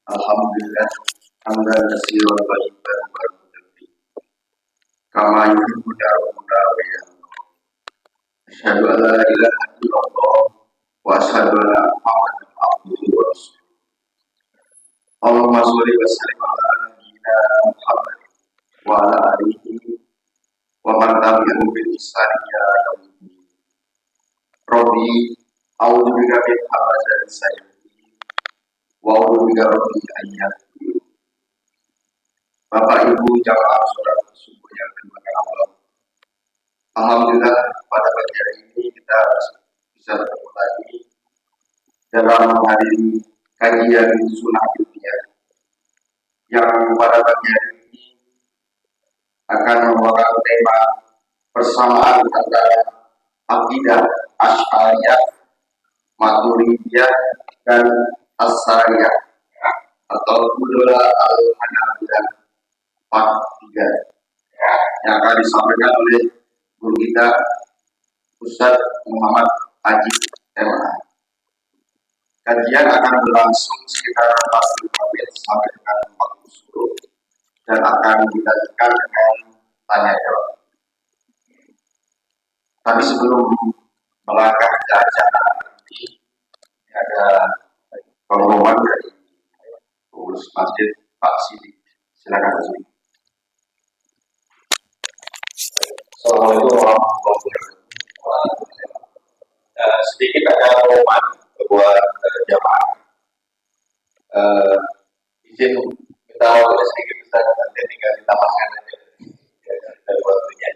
Alhamdulillah, hamdan katsiran thayyiban mubarakan fihi. Kama yuhibbu rabbuna wa yarda. Asyhadu an la ilaha illallah wa asyhadu anna Muhammadan abduhu wa rasuluh. Allahumma sholli wa sallim ala nabiyyina Muhammad wa ala alihi wa man tabi'ahum bil ihsan ila yaumil din. Rabbi a'udzu bika min hamazati sayyi'in wa a'udzu bika rabbi an yahdurun. Bapak Ibu jamaah sholat subuh yang dimuliakan Allah. Alhamdulillah pada pagi hari ini kita bisa bertemu lagi dalam menghadiri kajian sunnah dunia yang pada pagi hari ini akan membawa tema persamaan antara akidah Asy'ariyah, Maturidiyah dan As-Sariyah atau Mudola Al-Hanabilah part 3 yang akan disampaikan oleh guru kita Ustaz Muhammad Haji MA. Kajian akan berlangsung sekitar 45 menit sampai dengan 40 huruf dan akan dilanjutkan dengan tanya jawab. Tapi sebelum melangkah ke acara nanti ada pengumuman dari pengurus masjid Pak Sidik. Silakan Pak Sidik. Assalamualaikum warahmatullahi wabarakatuh. Sedikit ada pengumuman buat jamaah. Izin kita waktunya sedikit bisa nanti tinggal ditambahkan aja dari waktunya.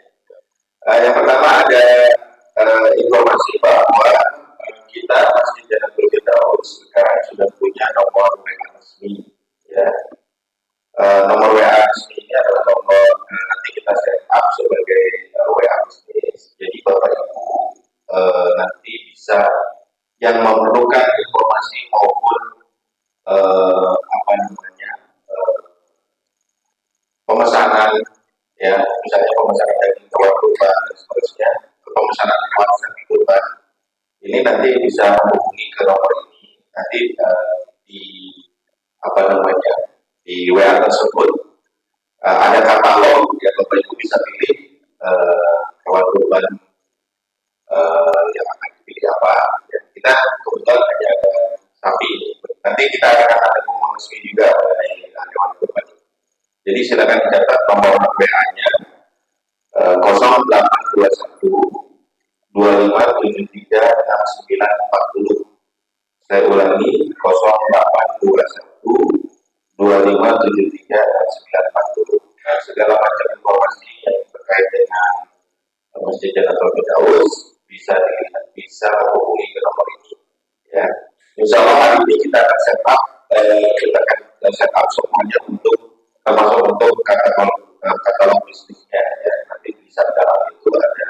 Yang pertama ada informasi bahwa kita Masjid Jannatul Firdaus sekarang sudah punya nomor WA resmi. Ya. Nomor WA resmi ini adalah nomor nanti kita set up sebagai WA bisnis. Jadi Bapak Ibu nanti bisa yang memerlukan informasi maupun pemesanan, ya misalnya pemesanan daging hewan kurban dan seterusnya, pemesanan hewan sapi kurban, ini nanti bisa menghubungi ke nomor ini. Nanti di WA tersebut ada katalog yang Bapak Ibu bisa pilih hewan kurban yang akan dipilih apa. Ya, kita kebetulan hanya ada sapi. Nanti kita akan ada pengumuman resmi juga mengenai hewan kurban. Jadi silakan dicatat nomor WA-nya 0821 2573 6940. Saya ulangi 0821 2573 6940. Nah, segala macam informasi yang terkait dengan Masjid Jannatul Firdaus bisa menghubungi ke nomor ini. Ya, Insya Allah hari ini kita akan set up semuanya termasuk untuk katalog bisnisnya. Ya, nanti bisa dalam itu ada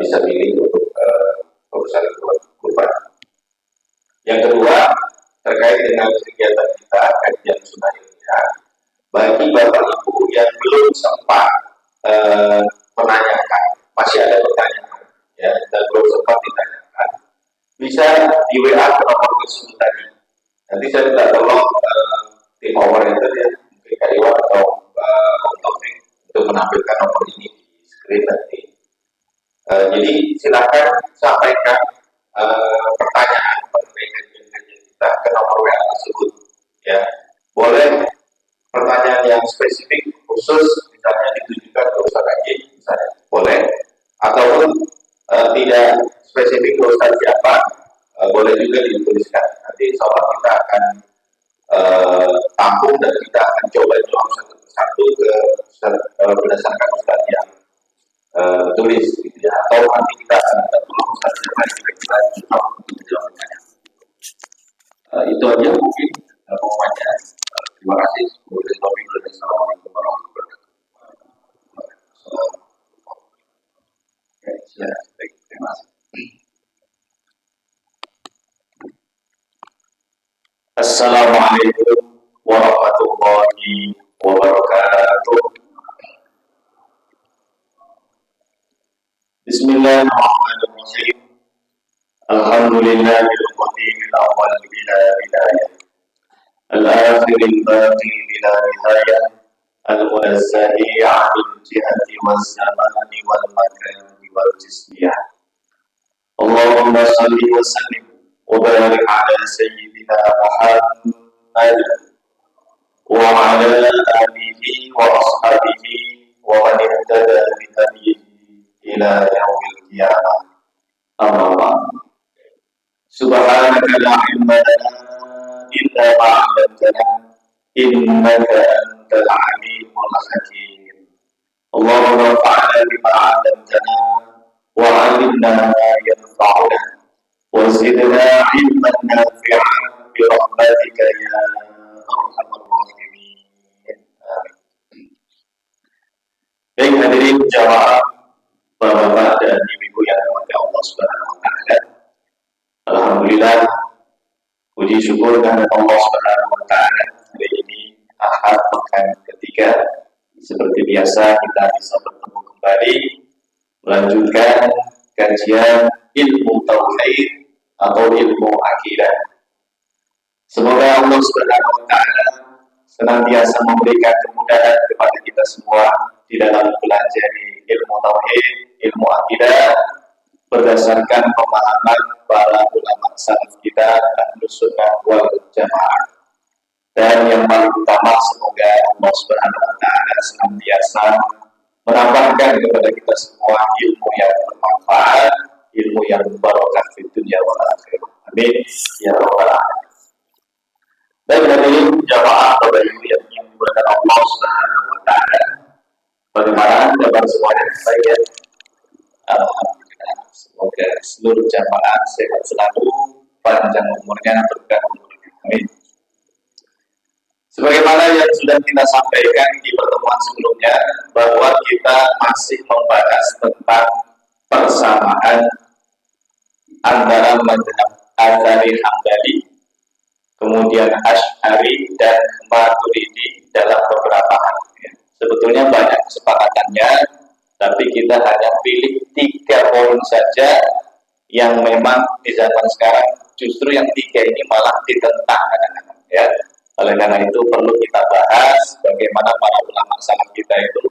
bisa pilih untuk urusan kurban. Yang kedua terkait dengan kegiatan kita kajian sunnah ilmiah, bagi Bapak Ibu yang belum sempat menanyakan, masih ada pertanyaan ya, dan belum sempat ditanyakan, bisa di WA ke nomor tersebut tadi. Nanti saya minta tolong tim operator ya, mungkin Kak Iwan atau Om Taufik untuk menampilkan nomor ini di screen nanti. Jadi silakan sampaikan pertanyaan mengenai kajian kita ke nomor WA tersebut. Ya, boleh pertanyaan yang spesifik khusus, misalnya ditujukan ke Ustaz Haji, misalnya boleh, ataupun tidak spesifik ke Ustaz siapa, boleh juga dituliskan. Nanti insya Allah kita akan tampung dan kita akan coba jawab satu persatu berdasarkan Ustaz yang tulis, gitu ya. Atau nanti kita akan tolong Ustaz yang lain kira-kira jawab untuk menjawabnya. Itu aja mungkin pengumumannya. Terima kasih. Assalamualaikum warahmatullahi wabarakatuh. Baik, terima kasih. Assalamualaikum warahmatullahi wabarakatuh. Bismillahirrahmanirrahim. Alhamdulillah al-qadim al-awwal bila bidayah al-akhir al-baqi bila nihayah al-munazzahi 'anil jihati waz-zamani wal makani wal jismiyah. Allahumma salli wa sallim wa barik ala sayyidina Muhammad wa ala alihi wa ashabihi wa man ihtada bi hadihi ila yaumil qiyamah. Amma ba'd. Subhanaka la ilma lana illa ma 'allamtana innaka antal alimul hakim. Allahumma fa'alna bima 'allamtana wa 'allimna ma yanfa'una wa zidna 'ilman nafi'an bi rahmatika ya arhamar rahimin. Amin. Baik hadirin jamaah, bapak-bapak dan ibu-ibu yang dirahmati Allah Subhanahu wa taala. Alhamdulillah, puji syukur kepada Allah Subhanahu wa taala. Hari ini Ahad pekan ketiga. Seperti biasa kita bisa bertemu kembali melanjutkan kajian ilmu tauhid atau ilmu akidah. Semoga Allah Subhanahu wa taala senantiasa memberikan kemudahan kepada kita semua di dalam belajar ilmu tauhid, ilmu akidah berdasarkan pemahaman para ulama salaf kita Ahlus Sunnah wal Jamaah. Dan yang paling utama, semoga Allah Subhanahu wa taala senantiasa menambahkan kepada kita semua ilmu yang bermanfaat, ilmu yang barokah di dunia wal akhirah. Amin ya rabbal alamin. Dan dari jamaah Bapak Ibu yang dimuliakan Allah Subhanahu wa taala, bagaimana kabar semuanya? Baik ya. Semoga seluruh jamaah sehat selalu, panjang umurnya, berkah umurnya. Amin. Sebagaimana yang sudah kita sampaikan di pertemuan sebelumnya, bahwa kita masih membahas tentang persamaan antara mazhab Asy'ari Hambali, kemudian Asy'ari dan Maturidi dalam beberapa hal. Sebetulnya banyak kesepakatannya, tapi kita hanya pilih 3 poin saja yang memang di zaman sekarang justru yang 3 ini malah ditentang kadang-kadang, ya. Oleh karena itu perlu kita bahas bagaimana para ulama salaf kita itu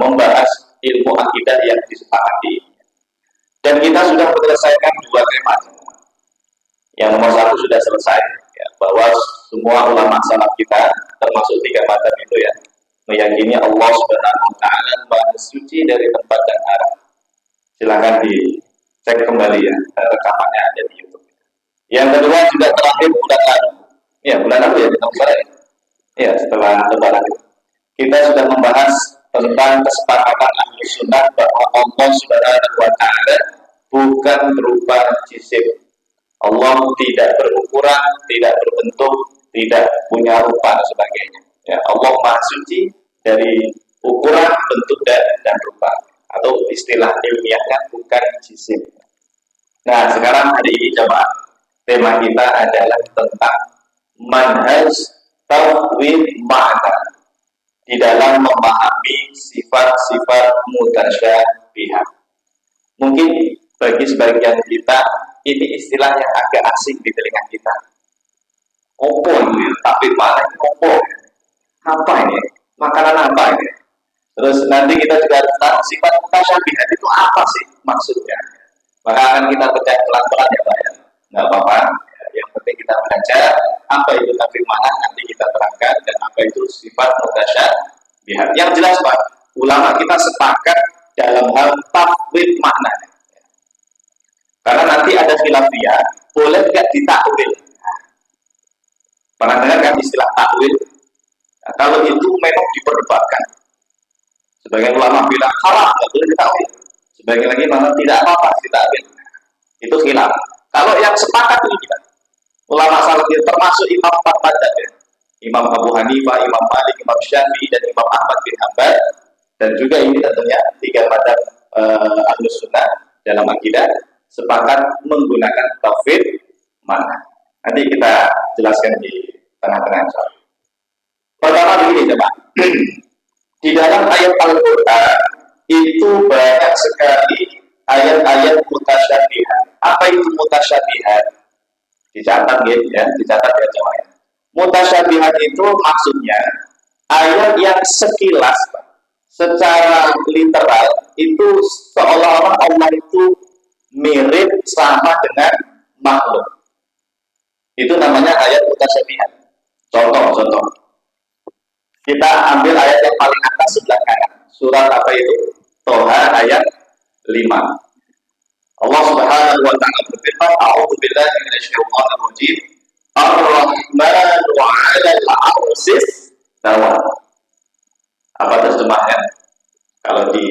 membahas ilmu akidah yang disepakati. Dan kita sudah menyelesaikan 2 tema. Yang nomor 1 sudah selesai, ya, bahwa semua ulama salaf kita termasuk 3 mazhab itu ya meyakini Allah Subhanahu wa taala Maha Suci dari tempat dan arah. Silakan dicek kembali ya, rekamannya ada di YouTube. Yang kedua juga terakhir bulan lalu. Ya, bulan lalu ya kita mulai. Ya, setelah lebaran itu. Kita sudah membahas tentang kesepakatan Ahlus Sunnah bahwa Allah Subhanahu wa taala bukan berupa jisim. Allah tidak berukuran, tidak berbentuk, tidak punya rupa dan sebagainya. Ya, Allah Maha Suci dari ukuran, bentuk dan rupa, atau istilah ilmiahnya bukan jisim. Nah, sekarang hari ini coba tema kita adalah tentang manhaj tafwid ma'na di dalam memahami sifat-sifat mutasyabihah. Mungkin bagi sebagian kita ini istilah yang agak asing di telinga kita. Opo ini, tapi mana opo? Apa ini? Makanan apa ini? Terus nanti kita juga harus tahu sifat mutasyabihat itu apa sih maksudnya. Maka akan kita baca pelan-pelan ya Pak ya. Nggak apa-apa. Yang penting kita belajar apa itu tapi mana nanti kita terangkan dan apa itu sifat mutasyabihat. Yang jelas Pak, ulama kita sepakat dalam hal tafwid maknanya. Karena nanti ada khilafiyah, boleh nggak ditakwil? Pernah dengar kan istilah takwil? Nah, kalau itu memang diperdebatkan. Sebagian ulama bilang haram, nggak boleh ditakwil. Sebagian lagi malah tidak apa-apa ditakwil. Itu khilaf. Kalau yang sepakat ini kita, ulama salaf termasuk Imam 4 mazhab ya. Imam Abu Hanifah, Imam Malik, Imam Syafi'i dan Imam Ahmad bin Hanbal, dan juga ini tentunya 3 mazhab Ahlus Sunnah dalam akidah sepakat menggunakan tafwid makna. Nanti kita jelaskan di tengah-tengah. Pertama begini coba. Di dalam ayat Al-Quran itu banyak sekali ayat-ayat mutasyabihat. Apa itu mutasyabihat? Dicatat ya, dicatat ya jemaah. Mutasyabihat itu maksudnya ayat yang sekilas secara literal itu seolah-olah Allah itu mirip sama dengan makhluk. Itu namanya ayat mutasyabihat. Contoh. Kita ambil ayat yang paling atas sebelah kanan. Surat apa itu? Toha ayat 5. Allah Subhanahu wa taala berfirman, "A'udzu billahi minasyaitonir rajim. Ar-Rahmanu 'alal 'arsy istawa." Apa terjemahnya? Kalau di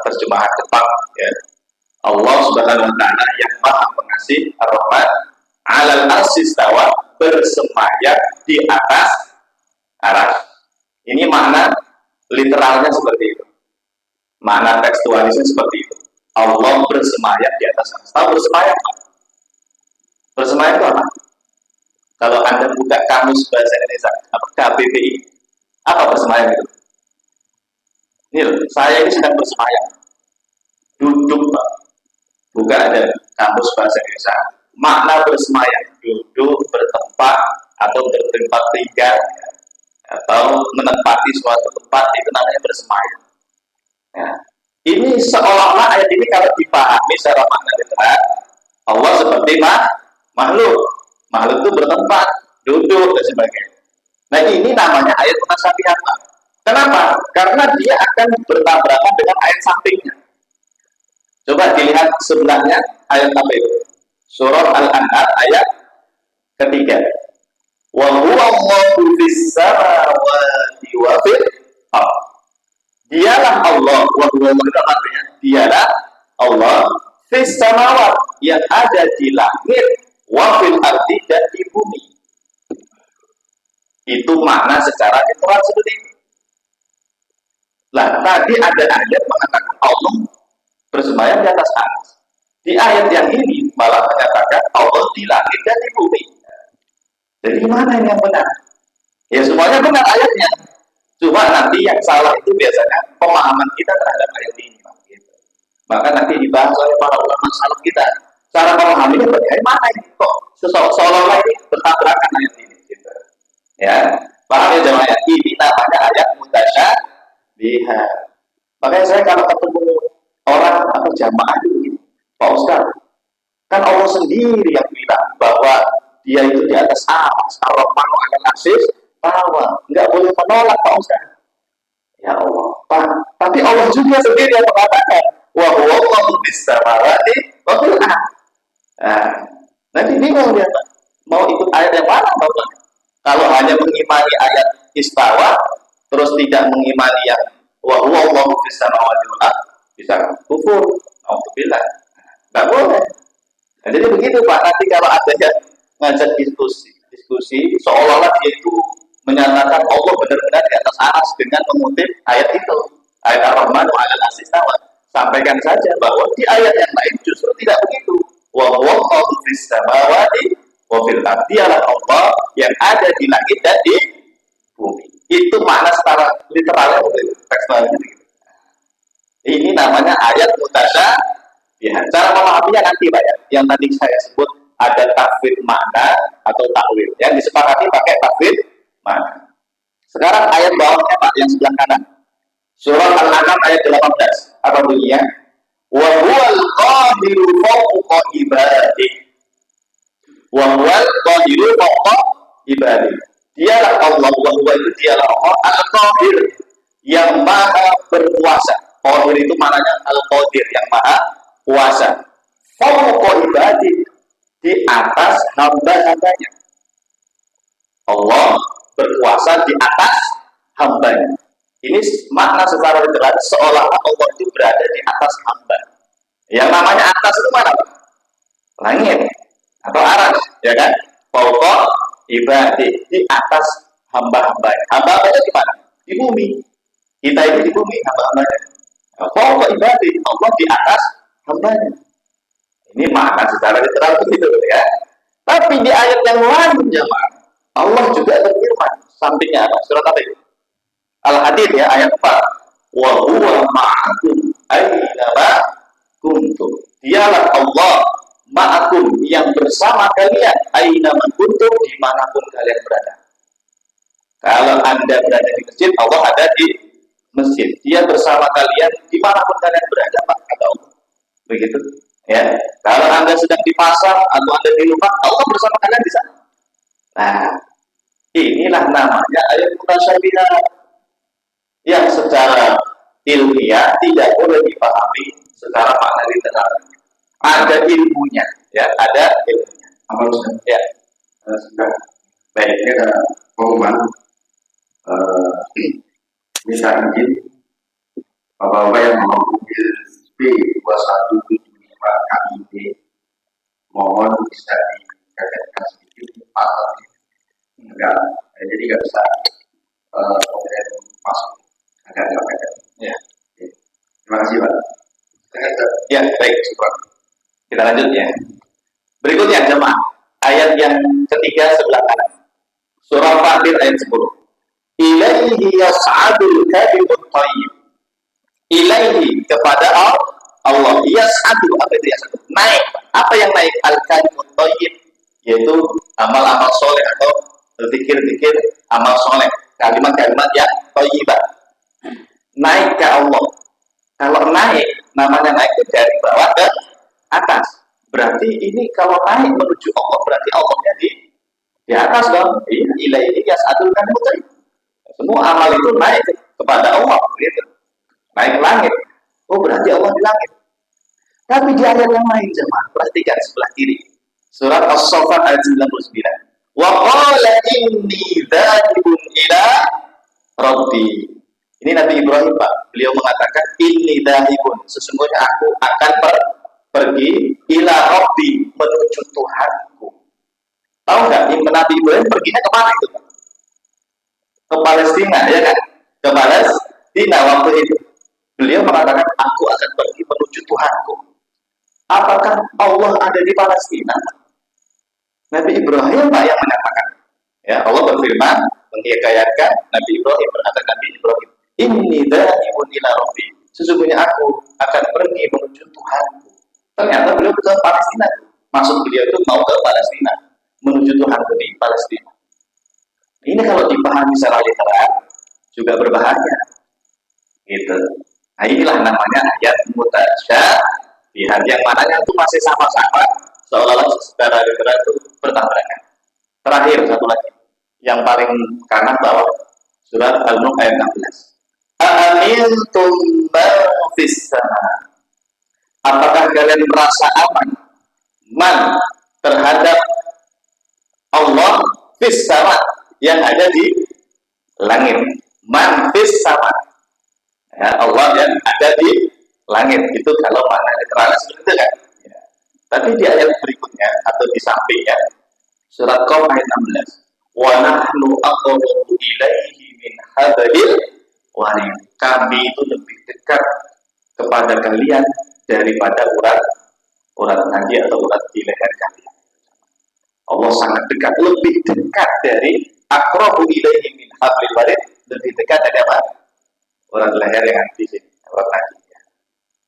terjemahan Jepang ya. Allah Subhanahu wa taala yang Maha Pengasih, Ar-Rahman, 'alal 'arsy istawa, bersemayam di atas arsy. Ini makna literalnya seperti itu. Makna tekstualisnya seperti itu. Allah bersemayam di atas arsy. Tahu bersemayam apa? Bersemayam itu apa? Kalau Anda buka kamus bahasa Indonesia, apa KBBI? Apa bersemayam itu? Ini loh, saya ini sedang bersemayam. Duduk, Pak. Buka ada kamus bahasa Indonesia. Makna bersemayam, duduk, bertempat, atau bertempat tinggal, atau menempati suatu tempat, itu namanya bersemayam. Ya. Ini seolah-olah ayat ini kalau dipahami secara makna literal, Allah seperti makhluk. Makhluk itu bertempat, duduk, dan sebagainya. Nah ini namanya ayat mutasyabihat. Kenapa? Karena dia akan bertabrakan dengan ayat sampingnya. Coba dilihat sebelahnya ayat apa itu? Surah Al-An'am ayat ketiga. Wa huwa Allahu fis samawati wa fil ardh. Dialah Allah, wa huwa artinya dialah Allah fis samawati, yang ada di langit, wa fil ardi, dan di bumi. Itu makna secara literal seperti itu. Nah, tadi ada ayat mengatakan Allah bersemayam di atas arsy. Di ayat yang ini malah menyatakan Allah di langit dan di bumi. Jadi mana yang benar? Ya semuanya benar ayatnya. Cuma nanti yang salah itu biasanya pemahaman kita terhadap ayat ini. Gitu. Maka nanti dibahas oleh para ulama salaf kita. Cara memahaminya bagaimana ini kok seolah-olah ini bertabrakan ayat ini. Gitu. Ya, paham ya jemaah? Ini namanya ayat mutasyabihat. Makanya saya kalau ketemu orang atau jamaah itu, Pak Ustaz, kan Allah sendiri yang bilang bahwa dia itu di atas arsy, Ar-Rahmanu 'alal 'arsy istawa. Enggak boleh menolak Pak Ustaz. Ya Allah, Pak. Tapi Allah juga sendiri yang mengatakan, wa huwa Allahu fis samawati wa fil ardh. Nah, nanti bingung dia, Pak. Mau ikut ayat yang mana, Bapak? Kalau hanya mengimani ayat istawa, terus tidak mengimani yang wa huwa Allahu fis samawati wal ardh, bisa kufur. Alhamdulillah. Enggak boleh. Nah, jadi begitu Pak, nanti kalau ada yang ngajak diskusi seolah-olah dia itu menyatakan Allah benar-benar di atas arsy dengan mengutip ayat itu, ayat Ar-Rahmanu 'alal 'arsy istawa. Sampaikan saja bahwa di ayat yang lain justru tidak begitu. Wa huwa Allahu fis samawati wa fil ardh. Dialah Allah yang ada di langit dan di bumi. Itu makna secara literalnya begitu, tekstualnya begitu. Ini namanya ayat mutasyabihat. Cara memahaminya nanti Pak ya. Yang tadi saya sebut ada tafsir makna atau takwil. Yang disepakati pakai tafsir makna. Sekarang ayat bawahnya Pak yang sebelah kanan. Surah Al-An'am ayat 18. Apa bunyinya? Wa huwal qahiru fawqa ibadihi. Wa huwal qahiru fawqa ibadihi. Dialah Allah, wa huwa itu dialah Allah al-qahir, yang maha berkuasa. Qahir itu maknanya al-qadir, yang maha kuasa. Fawqa ibadihi, di atas hamba-hambanya. Allah berkuasa di atas hambanya. Ini makna secara literal seolah Allah itu berada di atas hamba. Yang namanya atas itu mana? Langit atau arsy, ya kan? Fawqa ibadihi, di atas hamba-hambanya. Hamba-hambanya di mana? Di bumi. Kita itu di bumi, hamba-hambanya. Fawqa ibadihi, Allah di atas hambanya. Ini makna secara literal begitu ya. Tapi di ayat yang lain jemaah, Allah juga berfirman, sampingnya apa? Surat apa itu? Al-Hadid ya, ayat 4. Wa huwa ma'akum aina ma kuntum. Dialah Allah ma'akum yang bersama kalian aina man kuntum dimanapun kalian berada. Kalau Anda berada di masjid, Allah ada di masjid. Dia bersama kalian dimanapun kalian berada, Pak, kata Allah. Begitu. Ya. Kalau Anda sedang di pasar atau Anda di rumah, Allah bersama kalian di sana. Nah, inilah namanya ayat mutasyabihat yang secara ilmiah tidak boleh dipahami secara makna literal. Ada ilmunya, ya, ada ilmunya. Apa Ustaz? Ya, Sudah. baik. Ini ada pengumuman. Minta izin Bapak-bapak yang mau mobil B2175 KIB mohon bisa dikagetkan sedikit pasal enggak, jadi nggak bisa kemudian masuk agak nggak. Ya. Terima kasih Pak. Ya, baik, syukur. Kita lanjut ya. Berikutnya jemaah, ayat yang ketiga sebelah kanan. Surah Fatir ayat 10. Ilaihi yas'adul kalimut thayyib. Ilaihi kepada Allah. Yas'adu, apa itu yas'adu? Naik. Apa yang naik? Al kalimut thayyib, yaitu amal-amal soleh atau zikir-zikir amal soleh. Kalimat-kalimat yang thayyibah. Naik ke Allah. Kalau naik, namanya naik itu dari bawah ke atas. Berarti ini kalau naik menuju Allah, berarti Allah jadi di atas dong. Ilaihi yas'adul kalimut thayyib. Semua amal itu naik kepada Allah, gitu. Naik ke langit. Oh, berarti Allah di langit. Tapi di ayat yang lain, jemaah, perhatikan sebelah kiri. Surat As-Saffat ayat 99. Wa qala inni dzahibun ila rabbi. Ini Nabi Ibrahim, Pak. Beliau mengatakan inni dzahibun, sesungguhnya aku akan pergi ila rabbi, menuju Tuhanku. Tahu nggak? Nabi Ibrahim perginya kemana itu, Pak? Ke Palestina, ya kan? Ke Palestina waktu itu. Beliau mengatakan, aku akan pergi menuju Tuhanku. Apakah Allah ada di Palestina? Nabi Ibrahim Pak yang menyatakan. Ya, Allah berfirman, menghikayatkan Nabi Ibrahim, berkata Nabi Ibrahim, inni dzahibun ila rabbi. Sesungguhnya aku akan pergi menuju Tuhanku. Ternyata beliau ke Palestina. Maksud beliau itu mau ke Palestina, menuju Tuhanku di Palestina. Ini kalau dipahami secara literal juga berbahaya. Gitu. Nah, inilah namanya ayat mutasyabihat yang mananya itu masih sama-sama seolah-olah secara literal itu bertabrakan. Terakhir satu lagi, yang paling kanan bawah, surat Al-Mulk ayat 16. Amintum man fis sama. Apakah kalian merasa aman terhadap Allah fis sama, yang ada di langit? Man fis sama, ya, Allah yang ada di langit. Itu kalau makna literalnya seperti itu kan, ya. Tapi di ayat berikutnya atau di sampingnya, surat Qaf ayat 16, wa nahnu aqrabu ilaihi min hablil warid. Kami itu lebih dekat kepada kalian daripada urat nadi atau urat di leher kalian. Allah sangat dekat, lebih dekat dari aqrabu ilaihi min hablil warid, lebih dekat dari apa? Urat leher yang ada di sini, urat nadi.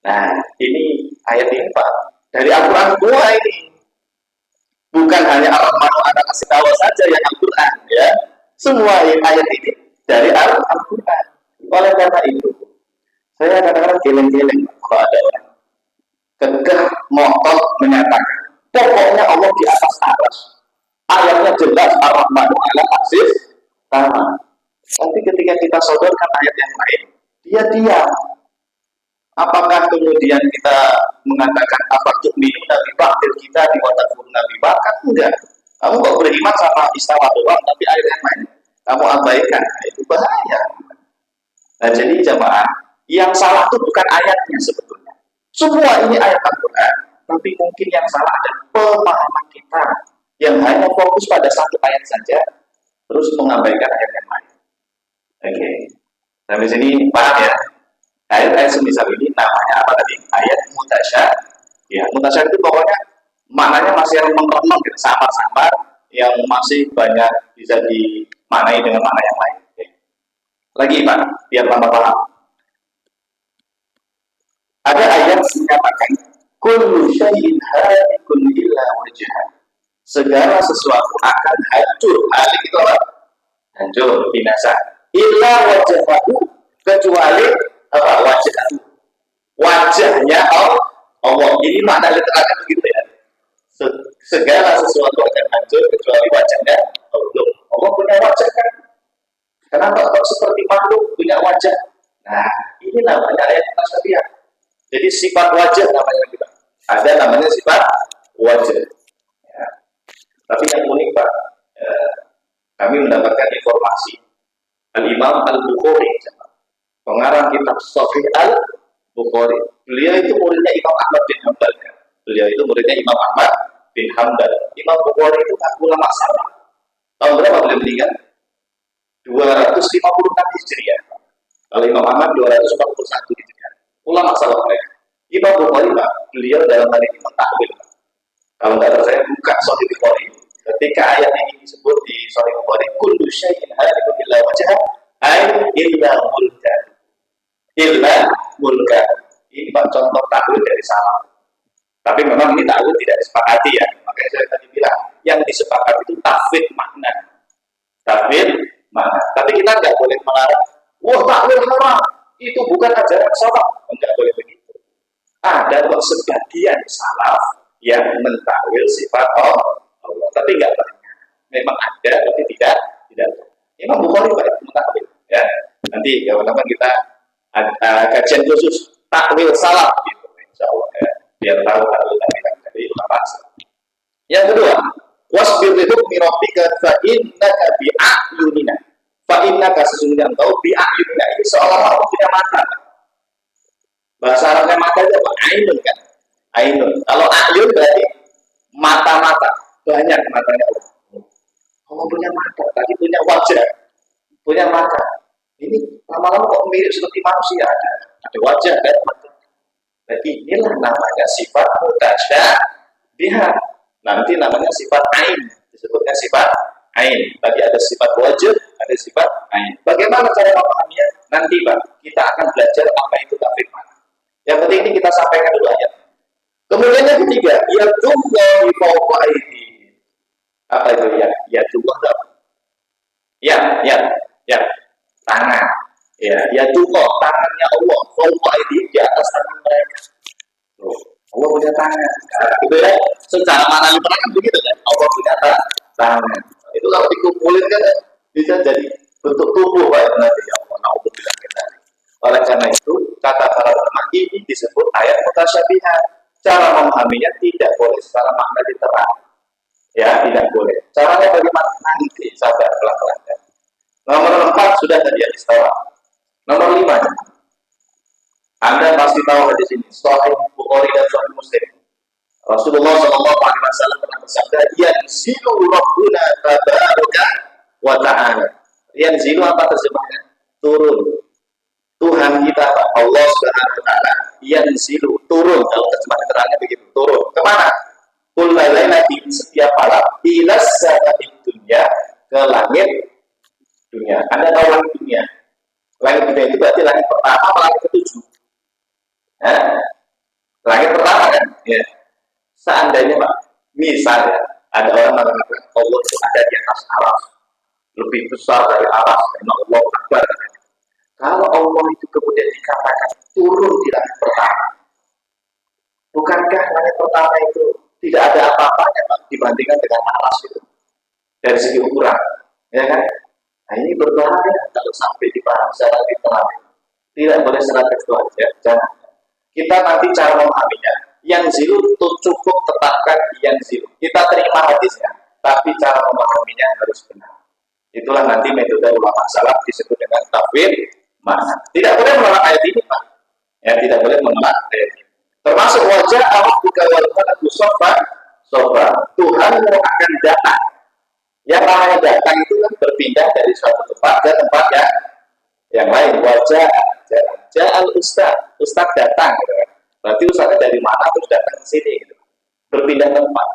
Nah, ini ayat ini Pak, dari Al-Quran semua ini. Bukan hanya Ar-Rahman anak kasih tahu saja yang Al-Quran, ya. Semua ayat ini dari Al-Quran. Oleh karena itu, saya kadang-kadang geleng-geleng kalau ada orang kekeh motot menyatakan pokoknya Allah di atas aras. Ayatnya jelas Ar-Rahman anak kasih tahu. Tapi ketika kita sodorkan ayat yang lain, dia diam. Apakah kemudian kita mengatakan apa tuh minum Nabi Bakir kita di watakfur Nabi Bakar? Enggak. Kamu kok beriman sama istawa doang, tapi ayat yang lain kamu abaikan. Itu bahaya. Nah, jadi jemaah, yang salah itu bukan ayatnya sebetulnya. Semua ini ayat Al-Quran, tapi mungkin yang salah adalah pemahaman kita yang hanya fokus pada satu ayat saja, terus mengabaikan ayat yang lain. Oke. Sampai sini paham ya? Ayat-ayat semisal ini namanya apa tadi? Ayat mutasyabih. Ya, mutasyabih itu pokoknya maknanya masih remeng-remeng gitu, sama-sama yang masih banyak bisa dimaknai dengan makna yang lain. Oke. Lagi Pak, biar tambah paham. Ada ayat yang menyatakan kullu syai'in halikun illa wajhah. Segala sesuatu akan hancur. Halik itu apa? Hancur, binasa. Illa wajhahu, kecuali apa? Wajhahu. Wajahnya Allah. Ini makna literalnya begitu ya. Segala sesuatu akan hancur kecuali wajahnya Allah. Allah punya wajah kan? Kenapa kok seperti makhluk punya wajah? Nah, ini namanya ayat tasbih. Jadi sifat wajah namanya kita. Ada namanya sifat wajah. Ya. Tapi yang unik Pak, kami mendapatkan informasi Al-Imam Al-Bukhari, pengarang kitab Sahih Al-Bukhari. Beliau itu muridnya Imam Ahmad bin Hanbal. Ya. Beliau itu muridnya Imam Ahmad bin Hanbal. Imam Bukhari itu ulama salaf. Tahun berapa beliau meninggal? 256 Hijriah. Kalau Imam Ahmad 241 Hijriah. Ulama salaf mereka. Imam Bukhari Pak, beliau dalam hal ini mentakwil. Kalau nggak percaya buka Sahih Bukhari. Ketika ayat ini disebut di Sahih Bukhari, kullu syai'in halikun illa wajhah, ay illa mulka. Illa mulka. Ini Pak contoh takwil dari salaf. Tapi memang ini takwil tidak disepakati ya. Makanya saya tadi bilang, yang disepakati itu tafwid makna. Tafwid makna. Tapi kita nggak boleh melarang, wah takwil haram. Itu bukan ajaran salaf. Nggak boleh begitu. Ada kok sebagian salaf yang mentakwil sifat Allah, tapi nggak banyak. Memang ada, tapi tidak. Imam Bukhari baik mentakwil. Ya, nanti kawan-kawan kita kajian khusus takwil salaf, gitu, insya Allah. Ya. Biar tahu takwil dari ulama. Yang kedua, wasbir li hukmi rabbika fa innaka bi a'yunina. Fa innaka sesungguhnya engkau bi a'yunina, ini seolah-olah punya mata. Bahasa Arabnya mata itu apa? Ainun kan? Ainun. Kalau ayun berarti mata-mata. Banyak matanya Allah. Allah punya mata. Tadi punya wajah. Punya mata. Ini lama-lama kok mirip seperti manusia. Ada wajah dan mata. Jadi inilah namanya sifat mutasyabihat. Nanti namanya sifat ain. Disebutnya sifat ain. Tadi ada sifat wajah, ada sifat ain. Bagaimana cara memahaminya? Nanti Pak, kita akan belajar apa itu tafsir mana. Yang penting ini kita sampaikan dulu aja. Kemudian yang ketiga, ya tunggu di bawah ini. Apa itu ya? Ya tunggu ya, tangan. Ya tunggu tangannya Allah. Bawah ini di atas tangan mereka. Allah punya tangan. Nah, gitu ya. Secara mana kan begitu kan? Allah punya tangan. Itu kalau dikumpulin kan bisa jadi bentuk tubuh Pak. Nanti ya Allah, Allah bilang kita. Oleh karena itu, kata para ulama ini disebut ayat mutasyabihat. Cara memahaminya tidak boleh secara makna literal. Ya, tidak boleh. Caranya bagaimana? Nanti, sabar, pelan-pelan. Ya. Nomor 4 sudah tadi hadis tawaf. Nomor 5. Anda pasti tahu hadis ini. Sahih Bukhari dan Sahih Muslim. Rasulullah SAW pernah bersabda, yanzilu rabbuna tabaraka wa ta'ala. Yanzilu apa terjemahnya? Turun. Tuhan kita Allah Subhanahu wa taala yang silu turun, kalau terjemah literalnya begitu, turun kemana? Kullalailati, setiap malam, ila sama'id dunya, ke langit dunia. Anda tahu langit dunia? Langit dunia itu berarti langit pertama, langit ketujuh. Langit pertama kan? Ya. Seandainya Pak, misalnya ada orang mengatakan Allah itu ada di atas alam, lebih besar dari alam, karena Allah Akbar. Kalau Allah itu kemudian dikatakan turun di langit pertama, bukankah langit pertama itu tidak ada apa-apanya Pak dibandingkan dengan aras itu dari segi ukuran, ya kan? Nah ini berbahaya kalau sampai dipahami secara literal. Tidak boleh secara tekstual, ya. Jangan. Kita nanti cara memahaminya. Yang zilu itu cukup tetapkan yang zilu. Kita terima hadisnya, tapi cara memahaminya harus benar. Itulah nanti metode ulama salaf disebut dengan tafwid makna. Tidak boleh menolak ayat ini Pak. Ya, tidak boleh menolak ayat ini. Termasuk wajah Allah buka wajah sofa. Tuhan akan datang. Yang namanya datang itu kan berpindah dari suatu tempat ke tempat yang lain. Wajah Ustaz datang. Gitu kan. Berarti Ustaznya dari mana terus datang ke sini. Gitu. Berpindah tempat.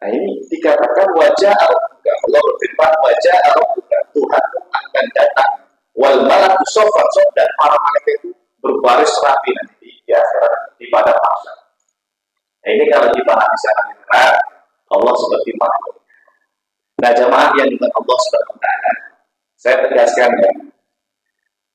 Nah ini dikatakan wajah Allah berfirman wajah Allah buka. Tuhan akan datang. Wal malaku sofa dan para malaikat itu berbaris rapi nanti di akhirat di pada masa. Nah, ini kalau dipahami secara literal, Allah seperti makhluk. Nah, jamaah yang dengan Allah Subhanahu wa taala, saya tegaskan ya,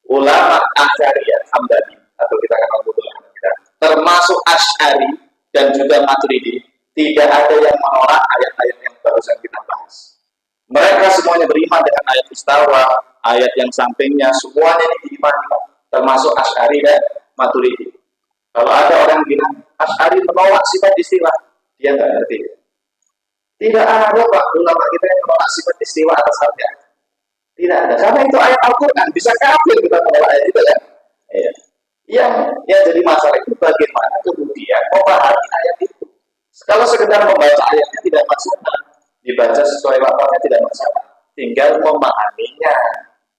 ulama Asy'ariyah Hambali atau kita kenal ulama kita, termasuk Asy'ari dan juga Maturidi, tidak ada yang menolak ayat-ayat yang barusan kita bahas. Mereka semuanya beriman dengan ayat istawa, ayat yang sampingnya, semuanya ini diimani, termasuk Asy'ari dan Maturidi. Kalau ada orang bilang Asy'ari menolak sifat istiwa, dia nggak ngerti. Tidak ada Pak ulama kita yang menolak sifat istiwa atas harga. Tidak ada, karena itu ayat Al-Quran, bisa kafir kita menolak ayat itu kan. Ya. Yang jadi masalah itu bagaimana kemudian memahami ayat itu. Kalau sekedar membaca ayatnya tidak masalah, dibaca sesuai lafaznya tidak masalah, tinggal memahaminya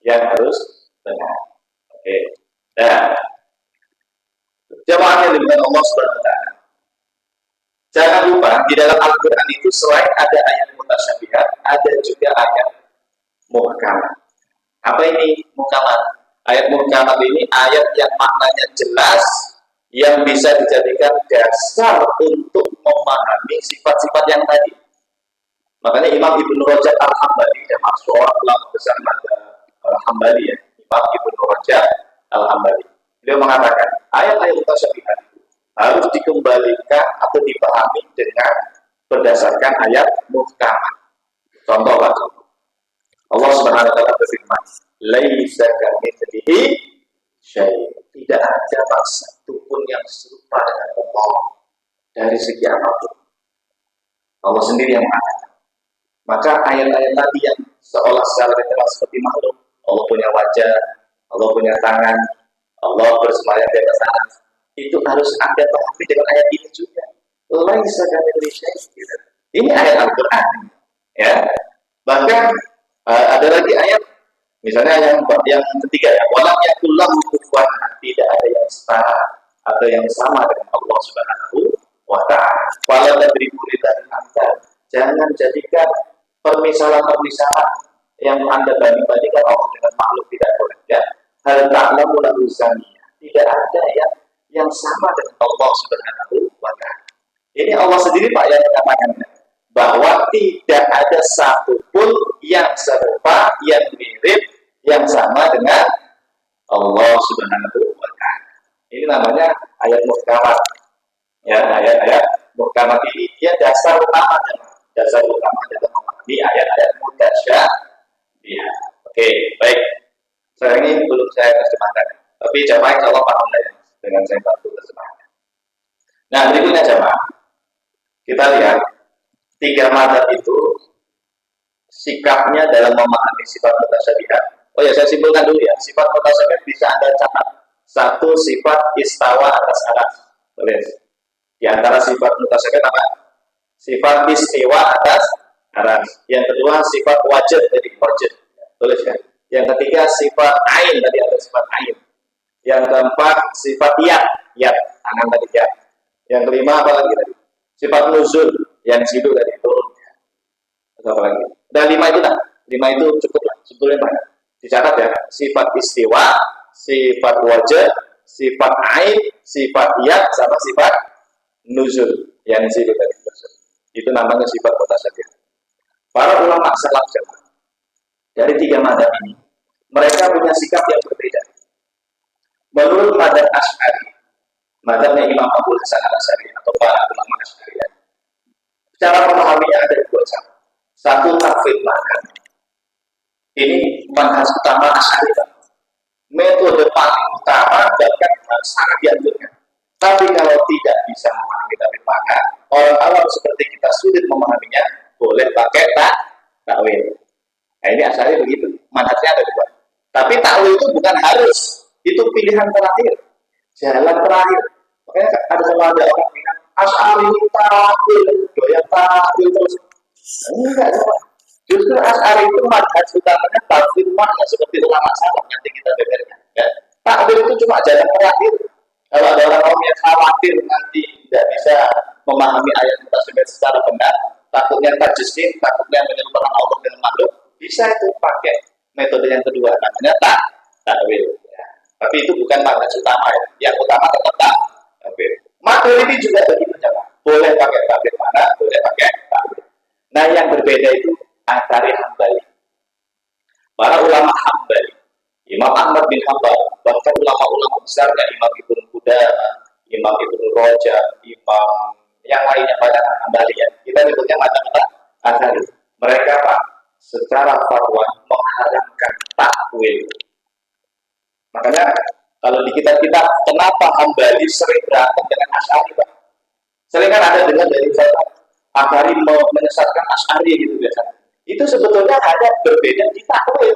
yang harus benar. Oke. Nah, jamaahnya dengan Allah Subhanahu wa taala. Jangan lupa di dalam Al-Quran itu selain ada ayat mutasyabihat, ada juga ayat muhkamat. Apa ini muhkamat? Ayat muhkamat ini ayat yang maknanya jelas, yang bisa dijadikan dasar untuk memahami sifat-sifat yang tadi. Makanya Imam Ibnu Rajab Al-Hambali, yang seorang ulama besar mazhab Al-Hambali ya, Imam Ibnu Rajab Al-Hambali, beliau mengatakan ayat-ayat mutasyabihat harus dikembalikan atau dipahami dengan berdasarkan ayat muhkamat. Contoh Pak, Allah Subhanahu wa taala berfirman, "Laisa kamitslihi syai'." Tidak ada satu pun yang serupa dengan Allah dari segi apapun. Allah sendiri yang mengatakan. Maka ayat-ayat tadi yang seolah secara literal seperti makhluk, Allah punya wajah, Allah punya tangan, Allah bersemayam di atas tanah, itu harus Anda pahami dengan ayat ini juga. Laisa kamitslihi syai'. Ini ayat Al-Quran. Ya. Bahkan ada lagi ayat, misalnya yang ketiga ya, walam yakullahu kufuwan, tidak ada yang setara atau yang sama dengan Allah Subhanahu wa taala. Wala tadribu lillahi amsal. Jangan jadikan permisalan-permisalan yang Anda banding-bandingkan Allah dengan makhluk, tidak boleh. Ya. Hal ta'lamu lahu samiyya. Tidak ada yang sama dengan Allah Subhanahu wa taala. Ini Allah sendiri Pak yang mengatakan bahwa tidak ada satupun yang serupa, yang mirip, yang sama dengan Allah Subhanahu wa taala. Ini namanya ayat muhkamat. Ya, ayat-ayat muhkamat ini dia dasar utama dalam memahami ayat-ayat mutasyabihat. Oke, baik. Sekarang ini belum saya terjemahkan, tapi jamaah insyaallah paham ya dengan saya bantu terjemahkan. Nah, berikutnya jamaah, kita lihat tiga mazhab itu sikapnya dalam memahami sifat mutasyabihat. Oh ya, saya simpulkan dulu ya. Sifat mutasyabihat bisa Anda catat. Satu, sifat istawa atas aras. Tulis. Di antara sifat mutasyabihat apa? Sifat istiwa atas aras. Yang kedua, sifat wajib dari wajib. Tulis kan? Yang ketiga, sifat ain, tadi ada sifat ain. Yang keempat, sifat yad, tangan tadi yad. Yang kelima apa lagi tadi? Sifat nuzul, yang situ tadi turun. Apa lagi? Dan lima itu cukup lah, sebetulnya banyak. Dicatat ya, sifat istiwa, sifat wajah, sifat ain, sifat yad, sama sifat nuzul, yang situ tadi. Itu namanya sifat mutasyabihat. Para ulama salaf dari tiga mazhab ini, mereka punya sikap yang berbeda. Menurut mazhab Asy'ari, mazhabnya Imam Abu Hasan Al-Asy'ari atau para ulama Asy'ari, cara memahaminya ada dua cara. Satu, tafwid makna. Ini manhaj utama Asy'ari. Metode paling utama bahkan sangat dianjurkan. Tapi kalau tidak bisa memahami tafwid makna, orang awam seperti kita sulit memahaminya, boleh pakai takwil. Nah, ini Asy'ari begitu, manhajnya ada dua. Tapi takwil itu bukan harus, itu pilihan terakhir, jalan terakhir. Makanya ada orang bilang Asy'ari takwil, doyan takwil terus. Enggak, justru Asy'ari itu manhaj utamanya takwil makna seperti ulama salaf nanti kita dengarkan. Ya. Takwil itu cuma jalan terakhir. Kalau ada orang yang khawatir nanti tidak bisa memahami ayat mutasyabihat secara benar, takutnya tajsim, takutnya menyerupakan Allah dengan makhluk, bisa itu pakai metode yang kedua, namanya takwil. Ya. Tapi itu bukan manhaj utama ya. Yang utama tetap takwil. Maturidi juga begitu, Pak. Boleh pakai takwil mana, boleh pakai takwil. Nah, yang berbeda itu Asy'ari Hambali. Para ulama Hambali, Imam Ahmad bin Hambal, bahkan ulama-ulama besarnya Imam Ibnu Qudamah, Imam Ibnu Rajab, Imam yang lainnya banyak Hambali ya. Kita sebutnya macam-macam Asy'ari. Mereka Pak secara fatwa mengharamkan takwil. Makanya kalau di kitab-kitab kenapa Hambali sering berantem dengan Asy'ari Pak? Sering kan ada dengar dari saya Asy'ari menyesatkan Asy'ari gitu biasanya. Itu sebetulnya hanya berbeda di takwil.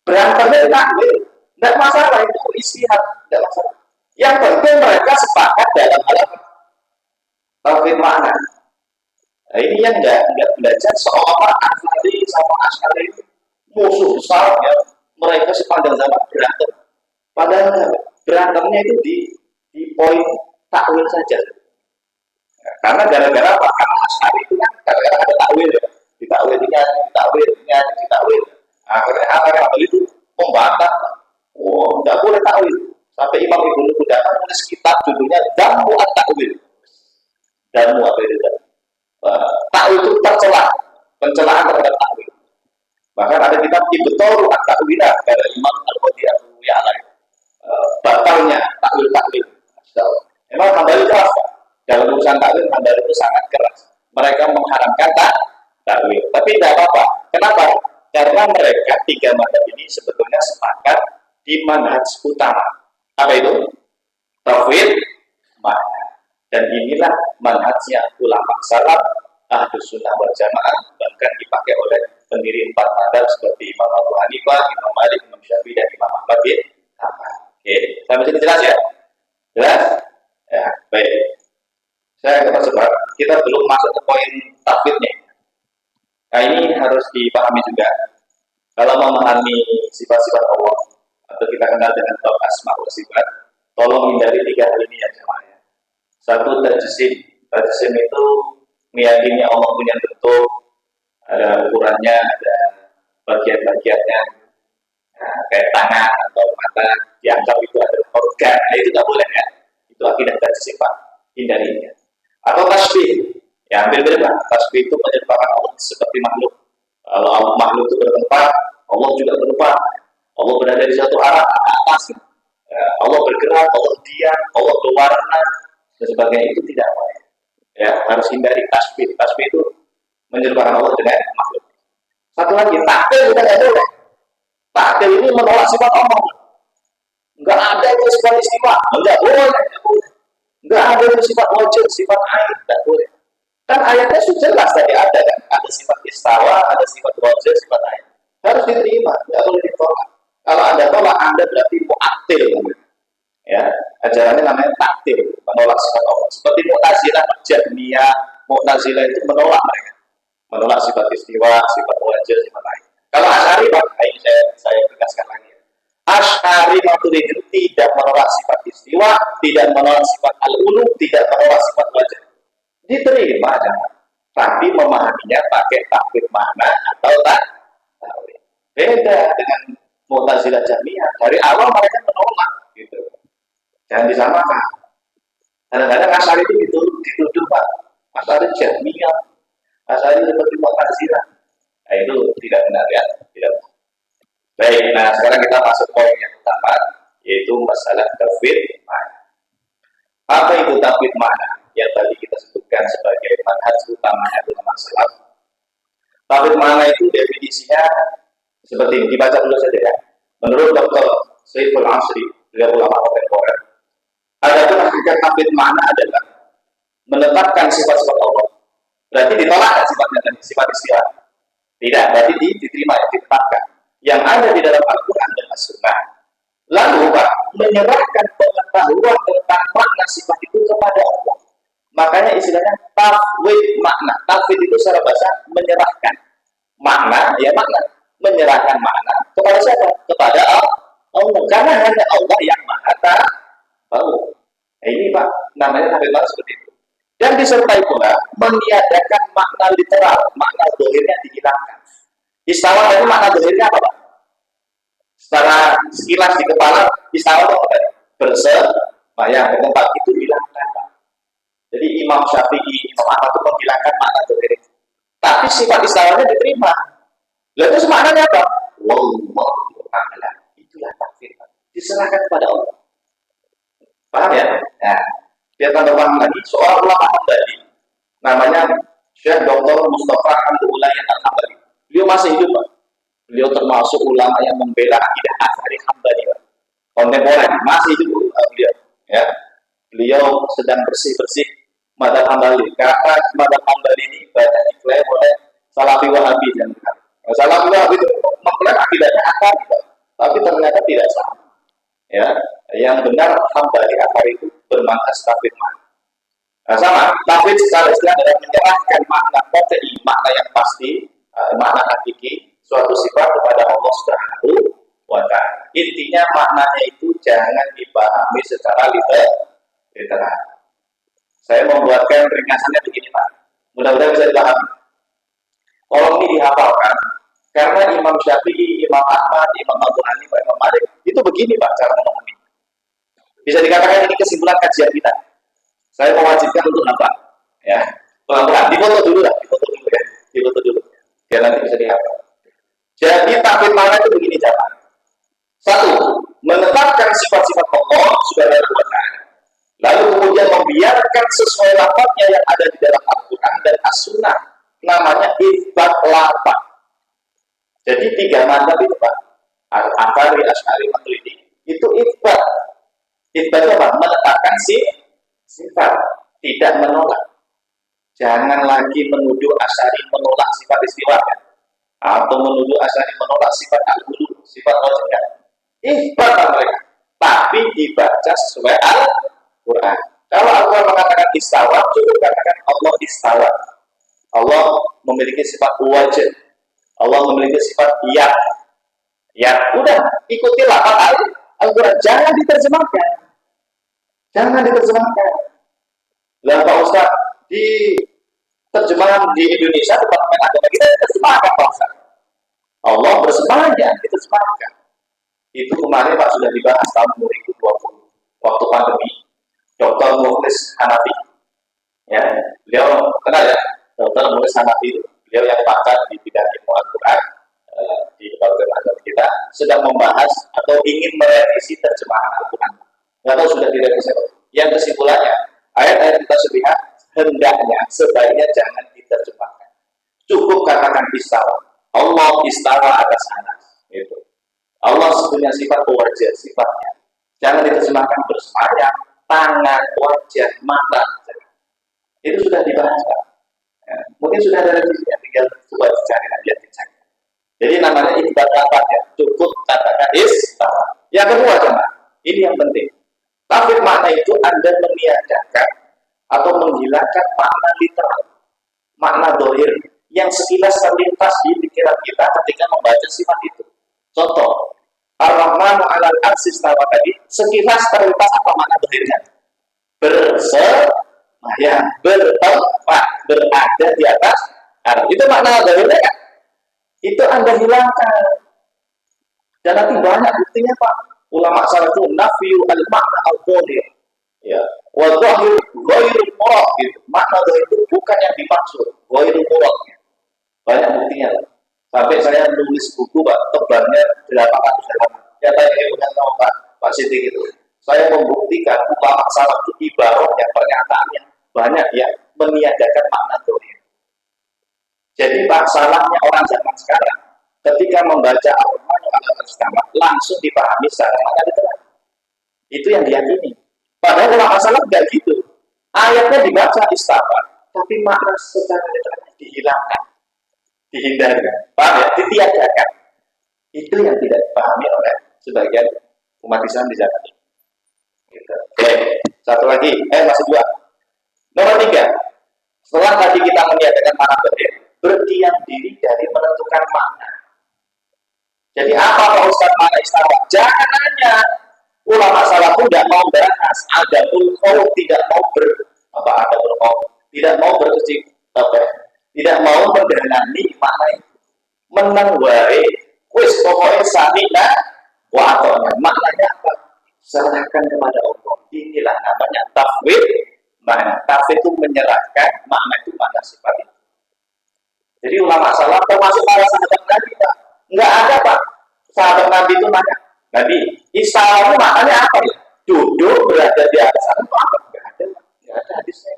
Berantemnya di takwil. Tidak masalah, itu istihad, tidak masalah. Yang penting mereka sepakat dalam hal tauhid makna. Nah, ini yang enggak belajar seolah Asy'ari sama Asy'ari musuh besar ya. Mereka sepanjang zaman berantem. Padahal berantemnya itu di poin takwil saja. Nah, karena gara-gara apa? Karena Asy'ari itu kan gara-gara ada takwil ya. Ditakwilnya. Akhirnya Hambali itu membantah. Oh, tidak boleh takwil. Sampai Imam Ibnu Qudamah menulis kitab judulnya Damu at-Takwil. Damu apa itu? Takwil itu tercela, pencelaan terhadap takwil. Bahkan ada kitab Ibtolu at-Takwilah dari Imam Al-Qadhi Abu Ya'la. Batalnya takwil. Memang Hambali keras Pak. Dalam urusan takwil Hambali itu sangat keras. Mereka mengharamkan takwil. Tapi tidak apa-apa. Kenapa? Karena mereka tiga mazhab ini sebetulnya sepakat di manhaj utama. Apa itu? Tauhid makna. Dan inilah manhajnya ulama salaf Ahlus Sunnah wal Jamaah, bahkan dipakai oleh pendiri 4 mazhab seperti Imam Abu Hanifah, Imam Malik, Imam Syafi'i, dan Imam Ahmad bin Hanbal. Oke, sampai sini jelas ya? Jelas? Ya, baik. Saya akan sebab kita belum masuk ke poin tauhidnya. Nah, ini harus dipahami juga. Kalau memahami sifat-sifat Allah atau kita kenal dengan bab asma wa sifat, tolong hindari 3 hal ini ya jemaah. Satu, tajsim. Tajsim itu meyakini Allah punya bentuk, ada ukurannya, ada bagian-bagiannya, nah, kayak tangan atau mata, dianggap itu adalah organ. Nah, itu tidak boleh ya. Itu akidah tajsim Pak. Hindarinya. Atau tasbih. Ya, ambil berapa? Tasbih itu menyerupakan Allah seperti makhluk. Kalau Allah makhluk itu bertempat, Allah juga bertempat. Allah berada di satu arah atas. Ya, Allah bergerak, Allah diam, Allah berwarna dan sebagainya, itu tidak boleh. Ya, harus hindari tasbih. Tasbih itu menyerupakan Allah dengan makhluk. Satu lagi, takwil kita tidak boleh. Takwil ini menolak sifat Allah. Enggak ada itu sifat istiwa, enggak boleh. Enggak ada itu sifat wajib, sifat air, tidak boleh. Kan ayatnya sudah jelas tadi ada kan, ada sifat istawa, ada sifat wajib, sifat air. Harus diterima, tidak boleh ditolak. Kalau Anda tolak, Anda berarti mu'attil. Ya, ajarannya namanya taktil, menolak sifat Allah. Seperti Mu'tazilah, Jahmiyah, Mu'tazilah itu menolak mereka. Menolak sifat istiwa, sifat wajib, sifat air. Kalau Asy'ari, Pak, ini saya tegaskan lagi. Asy'ari Maturidi tidak menolak sifat istiwa, tidak menolak sifat al-ulu, tidak menolak sifat wajib. Diterima aja, tapi memahaminya pakai takwil makna atau takwil. Beda dengan Mu'tazilah Jahmiyah. Dari awal mereka menolak, gitu. Jangan disamakan. Kadang-kadang Asy'ari itu dituduh Pak. Asy'ari Jahmiyah, Asy'ari seperti Mu'tazilah. Nah, itu tidak benar ya, tidak. Baik, nah sekarang kita masuk poin yang utama, yaitu masalah tauhid makna. Apa itu tauhid makna? Yang tadi kita sebutkan sebagai manhaj utamanya ulama salaf. Tauhid makna itu definisinya seperti ini, dibaca dulu saja ya. Menurut Dr. Saiful Asri, beliau ulama kontemporer, adapun hakikat tauhid makna adalah menetapkan sifat-sifat Allah. Berarti ditolak sifatnya tadi, sifat istilah. Tidak, berarti diterima, ditetapkan. Yang ada di dalam Al-Quran dan As-Sunnah. Lalu Pak, menyerahkan pengetahuan tentang makna sifat itu kepada Allah. Makanya istilahnya tafwid makna. Tafwid itu secara bahasa menyerahkan makna, ya makna. Menyerahkan makna kepada siapa? Kepada Allah. Karena hanya Allah yang maha tahu. Nah, ini Pak, namanya tafwid makna seperti itu. Dan disertai pula meniadakan makna literal, makna dohirnya dihilangkan. Istawa tadi makna dohirnya apa Pak? Secara sekilas di kepala, istawa itu apa? Bersemayam, tempat itu hilangkan Pak. Jadi Imam Syafi'i, Imam Ahmad itu menghilangkan makna dohir. Tapi sifat istawanya diterima. Lalu itu maknanya apa? Wallahu a'lam. Itulah takfir. Diserahkan kepada Allah. Paham ya? Nah, dia tambahkan lagi soal ulama Hambali. Namanya Syekh Dr. Mustafa Hamdulillah yang Hambali. Beliau masih hidup, Pak. Beliau termasuk ulama yang membela akidah Asy'ari Hambali, Pak. Kontemporer, masih hidup beliau. Ya. Beliau sedang bersih-bersih madzhab Hambali. Karena madzhab Hambali ini banyak diklaim oleh Salafi Wahabi dan Salafi Wahabi itu mengklaim akidahnya Asy'ari, tapi ternyata tidak sama. Ya, yang benar Hambali Asy'ari itu bermakna tafwid makna. Nah, sama, tafwid secara istilah adalah menyerahkan makna qat'i, makna yang pasti, makna hakiki suatu sifat kepada Allah Subhanahu wa ta'ala. Intinya maknanya itu jangan dipahami secara literal. Saya membuatkan ringkasannya begini, Pak. Mudah-mudahan bisa dipahami. Kalau ini dihafalkan, karena Imam Syafi'i, Imam Ahmad, Imam Abu Hanifah, Imam Malik, itu begini, Pak, cara memahami. Bisa dikatakan ini kesimpulan kajian kita. Saya mewajibkan untuk hafal. Ya, pelan-pelan. Difoto dulu lah, difoto dulu. Biar nanti bisa dihafal. Jadi takfir makna itu begini cara. Satu, menetapkan sifat-sifat Allah Subhanahu wa ta'ala. Lalu kemudian membiarkan sesuai lafaznya yang ada di dalam Al-Quran dan As-Sunnah. Namanya itsbat lafaz. Jadi tiga mazhab itu, Pak. Al-Asy'ari, Asy'ari, Maturidi. Itu itsbat. Itsbat itu apa? Menetapkan sifat, tidak menolak. Jangan lagi menuduh Asy'ari menolak sifat istiwa, atau menuduh Asy'ari menolak sifat al-ulu, sifat wajibnya. Itsbat mereka, tapi dibaca sesuai Al-Quran. Kalau Al-Quran mengatakan istawa, cukup katakan Allah istawa. Allah memiliki sifat wajib. Allah memiliki sifat yad. Ya, udah ikutilah Al-Quran. Jangan diterjemahkan. Lah Pak Ustaz, di terjemahan di Indonesia Departemen Agama kita diterjemahkan, Pak Ustaz. Allah bersemayam, diterjemahkan. Itu kemarin Pak sudah dibahas tahun 2020 waktu pandemi. Dr. Mukhlis Hanafi, ya, beliau kenal ya, Dr. Mukhlis Hanafi, beliau yang pakar di bidang ilmu Al-Quran di Departemen Agama kita sedang membahas atau ingin merevisi terjemahan Al-Quran. Nggak tahu sudah direvisi. Yang kesimpulannya, ayat-ayat kita sepihak hendaknya sebaiknya jangan diterjemahkan. Cukup katakan istawa. Allah istawa atas anas. Itu. Allah punya sifat wajah, sifatnya. Jangan diterjemahkan bersemayam, tangan, wajah, mata. Itu sudah dibahas, Pak. Ya, mungkin sudah ada revisinya, tinggal coba dicari aja, dicari. Jadi namanya itsbat lafaz ya. Cukup katakan istawa. Yang kedua, coba. Ini yang penting. Takfir makna itu Anda meniadakan atau menghilangkan makna literal, makna dohir yang sekilas terlintas di pikiran kita ketika membaca sifat itu. Contoh, Ar-Rahmanu 'alal 'arsy istawa tadi, sekilas terlintas apa makna dohirnya? Bersemayam, bertempat, berada di atas. Itu makna dohirnya kan? Itu Anda hilangkan. Dan nanti banyak buktinya, Pak. Ulama salaf itu nafyu al-makna al-dhahir. Ya, wa dhahir ghairul murad gitu. Makna dhahir itu bukan yang dimaksud, ghairul murad. Banyak buktinya. Sampai saya nulis buku, Pak, tebalnya 800 halaman. Ya tadi bukan sama Pak Siti gitu. Saya membuktikan ulama salaf itu ibaratnya pernyataannya banyak yang meniadakan makna dhahir. Jadi Pak, salahnya orang zaman sekarang ketika membaca Al-Quran langsung dipahami secara makna literal. Itu yang diyakini. Padahal ulama salaf tidak gitu. Ayatnya dibaca istawa, tapi makna secara literal dihilangkan, dihindarkan, paham ya? Ditiadakan. Itu yang tidak dipahami oleh sebagian umat Islam di zaman ini. Gitu. Oke, satu lagi, masih dua. Nomor 3, setelah tadi kita meniadakan makna dohir, berdiam diri dari menentukan makna. Jadi apa Pak Ustaz makna istawa? Jangan nanya. Ulama salaf pun tidak mau bahas. Ada pun tidak mau tidak mau berkecil tidak mau mendalami makna itu. Menang wae, wis pokoknya samina wa atona. Maknanya apa? Serahkan kepada Allah. Inilah namanya tafwid makna. Tafsir itu menyerahkan, makna itu makna sifat itu. Jadi ulama salaf termasuk para sahabat Nabi, Pak. Enggak ada, Pak. Sahabat Nabi itu nanya, Nabi, istawa itu maknanya apa ya? Duduk berada di atas sana itu apa? Enggak ada hadisnya.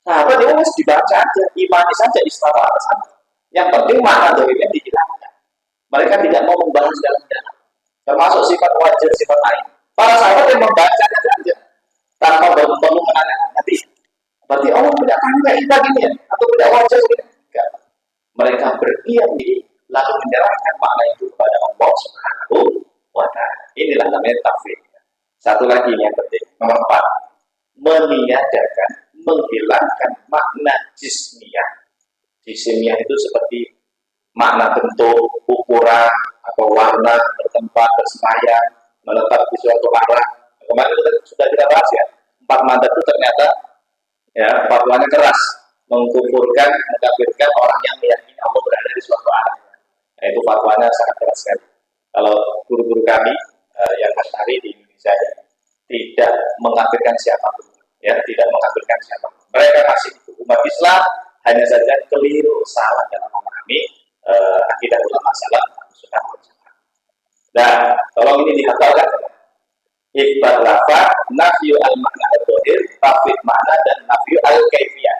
Sahabat itu harus dibaca aja, imani saja istawa atas sana. Yang penting makna dohirnya dihilangkan. Mereka tidak mau membahas dalam-dalam. Termasuk sifat wajib, sifat lain. Para sahabat yang membacanya saja tanpa perlu menanyakan nanti. Berarti Allah punya tangan kayak kita gini ya? Atau punya wajah gini? Enggak. Mereka berdiam diri lalu menyerahkan makna itu kepada Allah Subhanahu wa Ta'ala. Inilah namanya tafsir. Satu lagi yang penting, nomor 4, meniadakan, menghilangkan makna jismiyah. Jismiyah itu seperti makna bentuk, ukuran, atau warna, bertempat, bersemayam, menetap di suatu arah. Kemarin sudah kita bahas ya, 4 madzhab itu ternyata ya fatwanya keras, mengkufurkan, mengkafirkan orang yang meyakini Allah berada di suatu arah. Nah, itu fatwanya sangat keras sekali. Kalau guru-guru kami yang hari di Indonesia tidak mengkafirkan siapapun, ya tidak mengkafirkan siapapun. Mereka masih umat Islam, hanya saja keliru, salah dalam memahami akidah ulama salaf sudah. Nah, tolong ini dihafalkan. Ibat lafa, nafyu al-makna al-dohir, tafid makna, dan nafyu al-kaifiyah.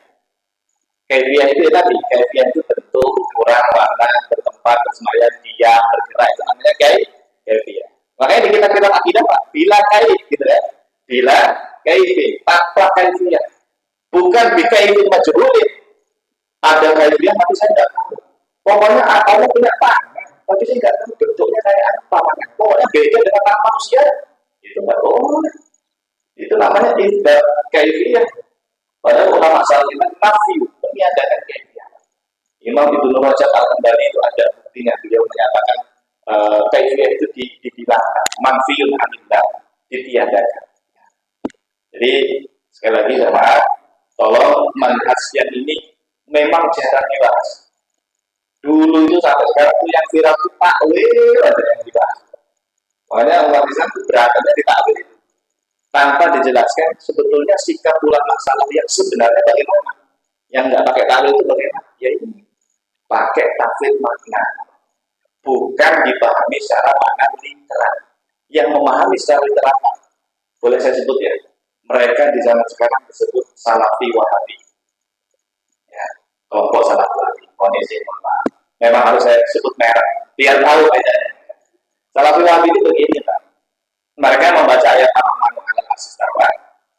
Kaifiyah itu ya tadi, kaifiyah itu bentuk, ukuran, warna, bertempat, bersemayam, diam, bergerak, itu namanya kaifiyah. Makanya di kitab-kitab akidah, Pak, bila kaif, gitu ya. Bila kaifiyah, tanpa kaifiyah. Bukan bikaifin majhulin. Ada kaifiyah, tapi saya tidak tahu. Pokoknya Allah punya tangan, tapi saya tidak tahu bentuknya kayak apa. Pokoknya beda dengan tangan manusia. Itu nggak boleh. Itu namanya ibadah kaifiyah. Padahal ulama salaf itu nafyu, meniadakan kaifiyah. Imam Ibnu Rajab Al-Hambali itu ada buktinya, beliau menyatakan kaifiyah itu dihilangkan, manfiyun anillah, ditiadakan. Jadi sekali lagi jemaah, tolong manhaj ini memang jarang dibahas. Dulu itu sampai sekarang itu yang viral itu takwil ada yang dibahas. Makanya umat Islam itu beratnya di takwil itu tanpa dijelaskan sebetulnya sikap ulama salaf yang sebenarnya bagaimana. Yang nggak pakai takwil itu bagaimana? Ya ini pakai tafsir makna, bukan dipahami secara makna literal. Yang memahami secara literal, boleh saya sebut ya, mereka di zaman sekarang disebut salafi wahabi. Ya, kelompok salafi wahabi. Kondisi memang harus saya sebut merek biar tahu aja. Salafi wahabi itu begini, Pak. Mereka membaca ayat Ar-Rahmanu 'alal 'arsy istawa.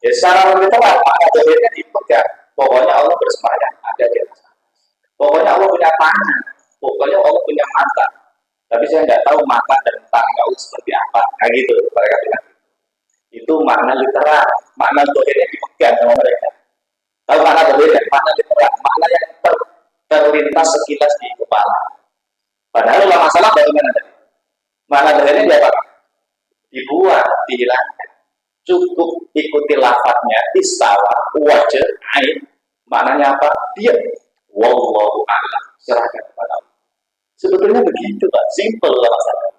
Ya secara literal, maka jadinya dipegang. Pokoknya Allah bersemayam, ada di atas. Pokoknya Allah punya tangan, pokoknya Allah punya mata. Tapi saya nggak tahu mata dan tangan Allah seperti apa. Nah gitu, mereka bilang. Itu makna literal, makna dohirnya dipegang sama mereka. Tahu makna dohirnya, makna literal, makna yang terlintas sekilas di kepala. Padahal ulama salaf bagaimana tadi? Makna dohirnya diapakan? Dibuat, dihilangkan. Cukup ikuti lafadznya, istawa, wajah, ain. Maknanya apa? Diam. Wallahu a'lam. Serahkan kepada Allah. Sebetulnya begitu, Pak. Simple lah masalah.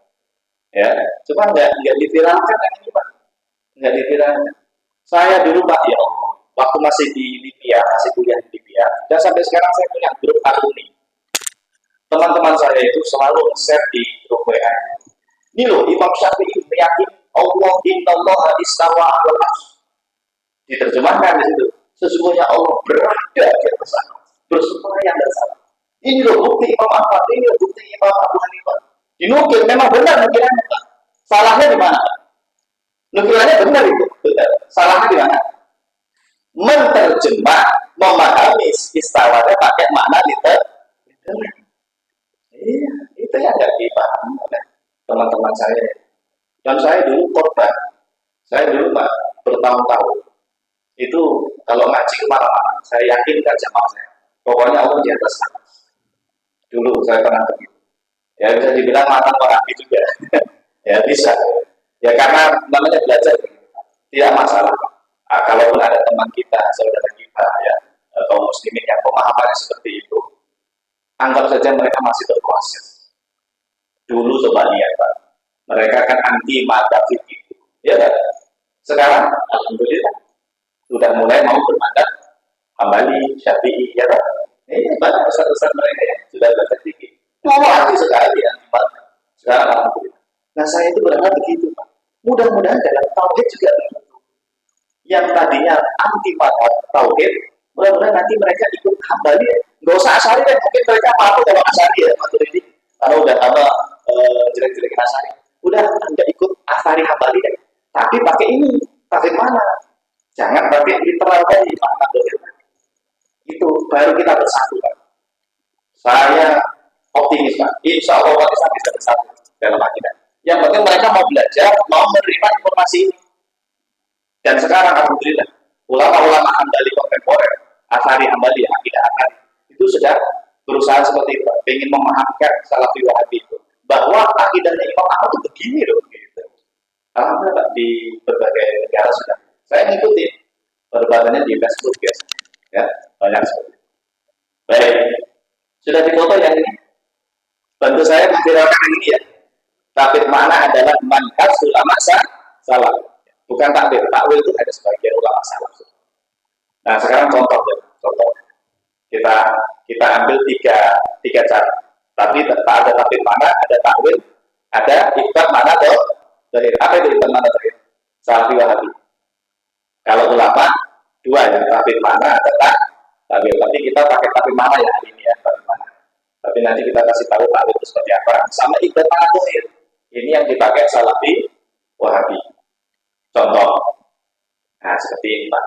Ya, cuma nggak diviralkan yang ini, Pak. Nggak diviralkan. Saya dulu, Pak, ya Allah, waktu masih di Libya, masih kuliah di Libya, dan sampai sekarang saya punya grup alumni. Teman-teman saya itu selalu nge-share di grup WA. Ini loh, Imam Syafi'i meyakini Allah innallaha istawa 'alal 'arsy. Diterjemahkan di situ. Sesungguhnya Allah berada di atas sana, bersemayam di sana. Ini loh bukti Imam Ahmad, ini loh bukti Imam Abu Hanifah. Dinukil, memang benar nukilannya, Pak. Salahnya di mana? Nukilannya benar itu, benar. Salahnya di mana? Menterjemah, memahami istawanya pakai makna literal. Iya, itu yang nggak dipahami oleh teman-teman saya. Dan saya dulu korban. Saya dulu, Pak, bertahun-tahun. Itu kalau ngaji kemana-mana, saya yakin gak jamaah saya. Pokoknya Allah di atas sana. Dulu saya pernah begitu. Ya bisa dibilang matang orang juga. Ya bisa. Ya karena namanya belajar. Tidak masalah. Nah, kalaupun ada teman kita, saudara kita, ya kaum muslimin yang pemahamannya seperti itu, anggap saja mereka masih berproses. Dulu coba lihat, Pak. Mereka kan anti madzhab itu. Ya kan? Sekarang alhamdulillah sudah mulai mau bermadzhab Hambali, Syafi'i, ya kan? Ini banyak ustaz-ustaz mereka yang sudah belajar fikih. Mau hati sekali ya, sekarang alhamdulillah. Nah saya itu berharap begitu, Pak. Mudah-mudahan dalam tauhid juga begitu. Yang tadinya anti madhab tauhid, mudah-mudahan nanti mereka ikut Hambali. Nggak usah Asy'ari deh, mungkin mereka patuh kalau Asy'ari ya, Maturidi. Kalau udah tambah jelek-jelekin Asy'ari, udah Anda ikut Asy'ari Hambali deh. Tapi pakai ini, pakai mana? Jangan pakai literal tadi, makna dohir. Itu baru kita bersatu, Pak. Saya optimis, Pak. Insya Allah kita bisa bersatu dalam akidah. Yang penting mereka mau belajar, mau menerima informasi ini. Dan sekarang alhamdulillah, ulama-ulama Hambali kontemporer, Asy'ari Hambali, akidah Asy'ari, itu sudah berusaha seperti itu, ingin memahamkan Salafi Wahabi itu, bahwa akidahnya Imam Ahmad itu begini loh. Gitu. Alhamdulillah, Pak, di berbagai negara sudah. Saya ngikutin perdebatannya di Facebook, ya, banyak sekali. Baik, sudah difoto yang ini. Bantu saya memviralkan ini ya. Takwil mana adalah manhaj ulama salaf. Bukan takwil. Takwil itu ada sebagian ulama salaf. Nah sekarang contoh. Kita ambil tiga cara. Tapi tak ada takwil mana, ada takwil, ada ibadah mana tuh. Apa itu ibadah mana terakhir? Salafi Wahabi. Kalau ulama dua ya, takwil mana ada takwil. Tapi kita pakai takwil mana ya ini ya, takwil mana. Tapi nanti kita kasih tahu takwil itu seperti apa. Sama ibadah mana tuh. Ini yang dipakai Salafi Wahabi. Contoh, nah seperti ini Pak.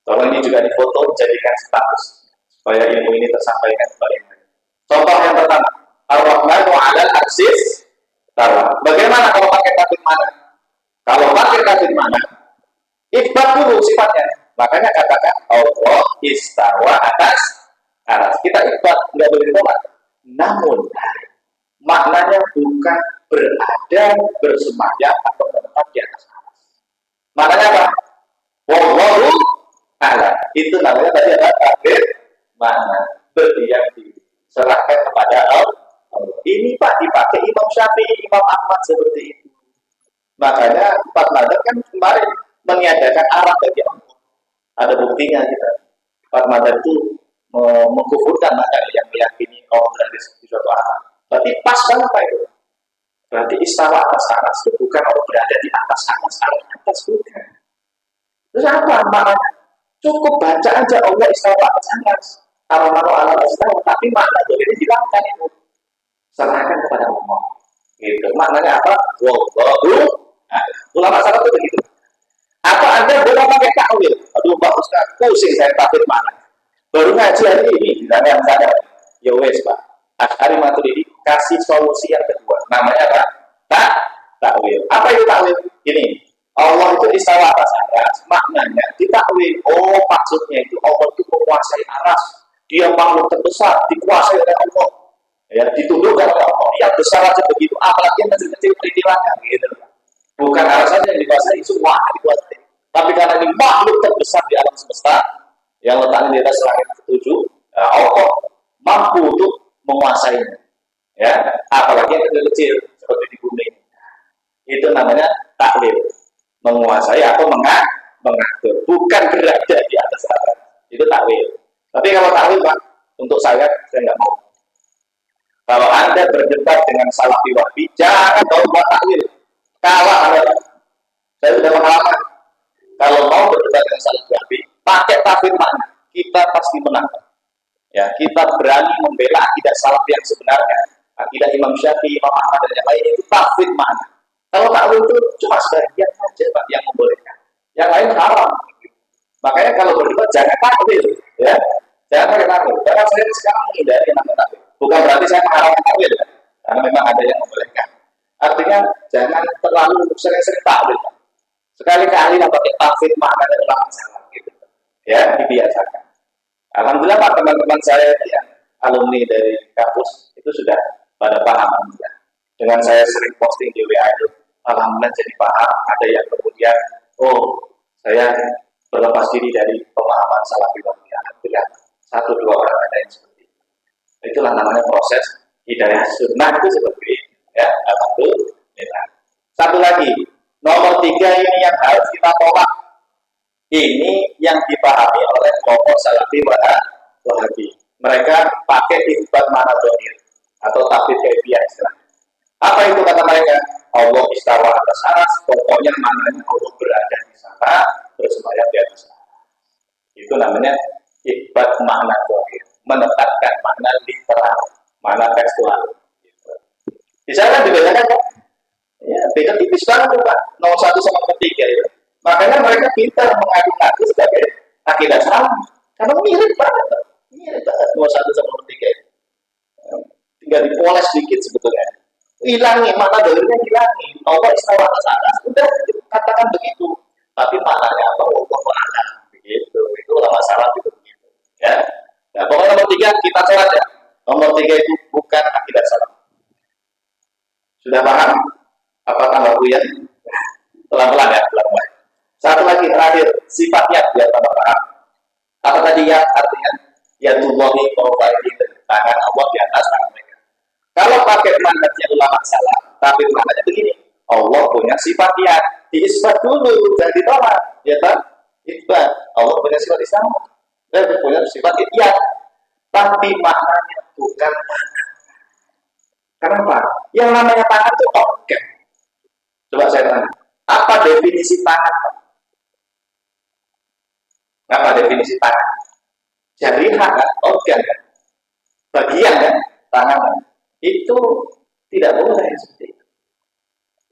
Tolong ini juga difoto, jadikan status supaya ilmu ini tersampaikan kepada yang lain. Contoh yang pertama, Ar-Rahmanu 'alal 'arsy istawa. Bagaimana kalau pakai takwil mana? Kalau pakai takwil mana? Isbat dulu sifatnya. Makanya katakan Allah istawa atas aras. Kita isbat, nggak boleh ditolak. Namun maknanya bukan berada, bersemayam atau menetap di atas aras. Maknanya apa? Wallahu a'lam. Itu namanya tadi ada takwil makna, berdiam diri, serahkan kepada Allah. Ini Pak dipakai Imam Syafi'i, Imam Ahmad seperti itu. Makanya Pak Madzhab kan kemarin meniadakan arah bagi Allah. Ada buktinya kita. Pak Madzhab itu mengkufurkan makanya yang meyakini Allah berada di suatu arah. Berarti pas banget Pak itu. Berarti istawa atas aras, bukan Allah berada di atas atas bukan. Terus apa maknanya? Cukup baca aja Allah istawa atas aras. Ar-Rahmanu 'alal istawa, tapi makna ini hilangkan itu. Serahkan kepada Allah. Gitu. Maknanya apa? Wallahu. Nah, ulama salaf itu begitu. Apa Anda boleh pakai takwil? Aduh Pak Ustaz, pusing saya takwil mana? Baru ngaji hari ini, yang sadar. Ya wes Pak. Asy'ari Maturidi kasih solusi yang kedua. Namanya apa? Takwil. Apa itu takwil? Ini. Allah itu istawa atas aras. Maknanya ditakwil. Oh, maksudnya itu Allah itu menguasai aras. Dia makhluk terbesar, dikuasai oleh Allah. Ya, ditundukkan oleh Allah. Yang besar aja begitu, apalagi yang kecil-kecil peristiwanya gitu. Bukan aras saja yang dikuasai, semua dikuasai. Tapi karena ini makhluk terbesar di alam semesta, yang letaknya di atas langit ketujuh, Allah mampu untuk menguasainya. Ya, apalagi yang kecil-kecil seperti di bumi. Itu namanya taklil, menguasai atau mengatur, bukan berada di atas aras. Itu taklil. Tapi kalau taklil Pak, untuk saya nggak mau. Kalau Anda berdebat dengan Salafi Wahabi, jangan bawa takwil. Kalah Anda. Saya sudah pengalaman. Kalau mau berdebat dengan Salafi Wahabi, pakai takwil mana? Kita pasti menang. Ya, kita berani membela akidah salaf yang sebenarnya. Akidah Imam Syafi'i, Imam Ahmad dan yang lain itu takwil mana? Kalau takwil itu cuma sebagian saja Pak yang membolehkan. Yang lain haram. Makanya kalau berdebat jangan takwil, ya. Jangan pakai takwil. Karena saya sekarang menghindari namanya takwil. Bukan berarti saya mengharamkan takwil, ya. Karena memang ada yang membolehkan. Artinya jangan terlalu sering-sering takwil. Sekali-kali lah pakai takwil maknanya ulama salaf gitu. Ya, dibiasakan. Alhamdulillah Pak, teman-teman saya yang alumni dari kampus itu sudah pada paham. Ya. Dengan saya sering posting di WA itu, alhamdulillah jadi paham. Ada yang kemudian, oh saya berlepas diri dari pemahaman Salafi Wahabi. Alhamdulillah, 1-2 orang ada yang seperti itu. Itulah namanya proses hidayah sunnah itu seperti itu. Ya, alhamdulillah. Satu lagi, nomor 3 ini yang harus kita tolak. Ini yang dipahami oleh kelompok Salafi Wahabi. Mereka pakai isbat mana dohir atau tafsir kaifiyah istilahnya. Apa itu kata mereka? Allah istawa atas aras, pokoknya maknanya Allah berada di sana, bersemayam di atas sana. Itu namanya isbat makna dohir, menetapkan makna literal, makna tekstual. Di sana dibedakan kan? Ya, beda tipis banget tuh Pak. 01 sama 03 ya. Makanya mereka pintar mengaku-ngaku sebagai akidah salah. Karena mirip banget. Mirip banget 01 sama 03. Tinggal dipoles sedikit sebetulnya. Hilangi, makna dohirnya hilangi. Allah istawa atas atas. Udah katakan begitu. Tapi maknanya apa? Allah Ta'ala. Begitu. Itu masalah itu begitu. Ya. Nah, pokoknya nomor 3 kita coret ya. Nomor 3 itu bukan akidah salah. Sudah paham? Apa tambah ya? Pelan-pelan ya, pelan-pelan. Satu lagi terakhir, sifatnya biar tambah paham. Apa tadi ya artinya? Ya Tullahi Qawfaidi, tangan Allah di atas tangan mereka. Kalau pakai manhajnya ulama salah, tapi maknanya begini, Allah punya sifat ya, diisbat dulu, jangan ditolak, ya kan? Isbat, Allah punya sifat sama, dan punya sifat ya, tapi maknanya bukan tangan. Kenapa? Yang namanya tangan itu objek. Coba saya tanya, apa definisi tangan? Apa definisi tangan? Jariah kan, organ kan, bagian kan, tangan kan. Itu tidak boleh seperti itu.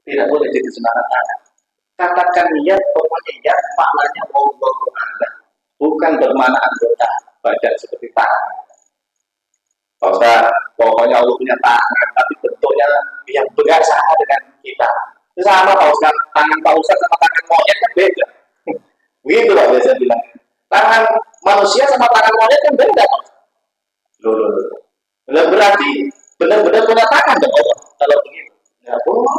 Tidak boleh jadi semangat tangan. Katakan niat, pokoknya ya, maknanya Allah Ta'ala. Bukan bermakna anggota badan seperti tangan. Pak Ustaz, pokoknya Allah punya tangan, tapi bentuknya yang benar sama dengan kita. Itu sama Pak Ustaz, tangan Pak Ustaz sama tangan monyet kan beda. Begitu Pak biasa bilang. Tangan manusia sama tangan monyet kan beda Pak. Loh. Berarti benar-benar punya tangan dong Allah. Kalau begitu. Ya boleh.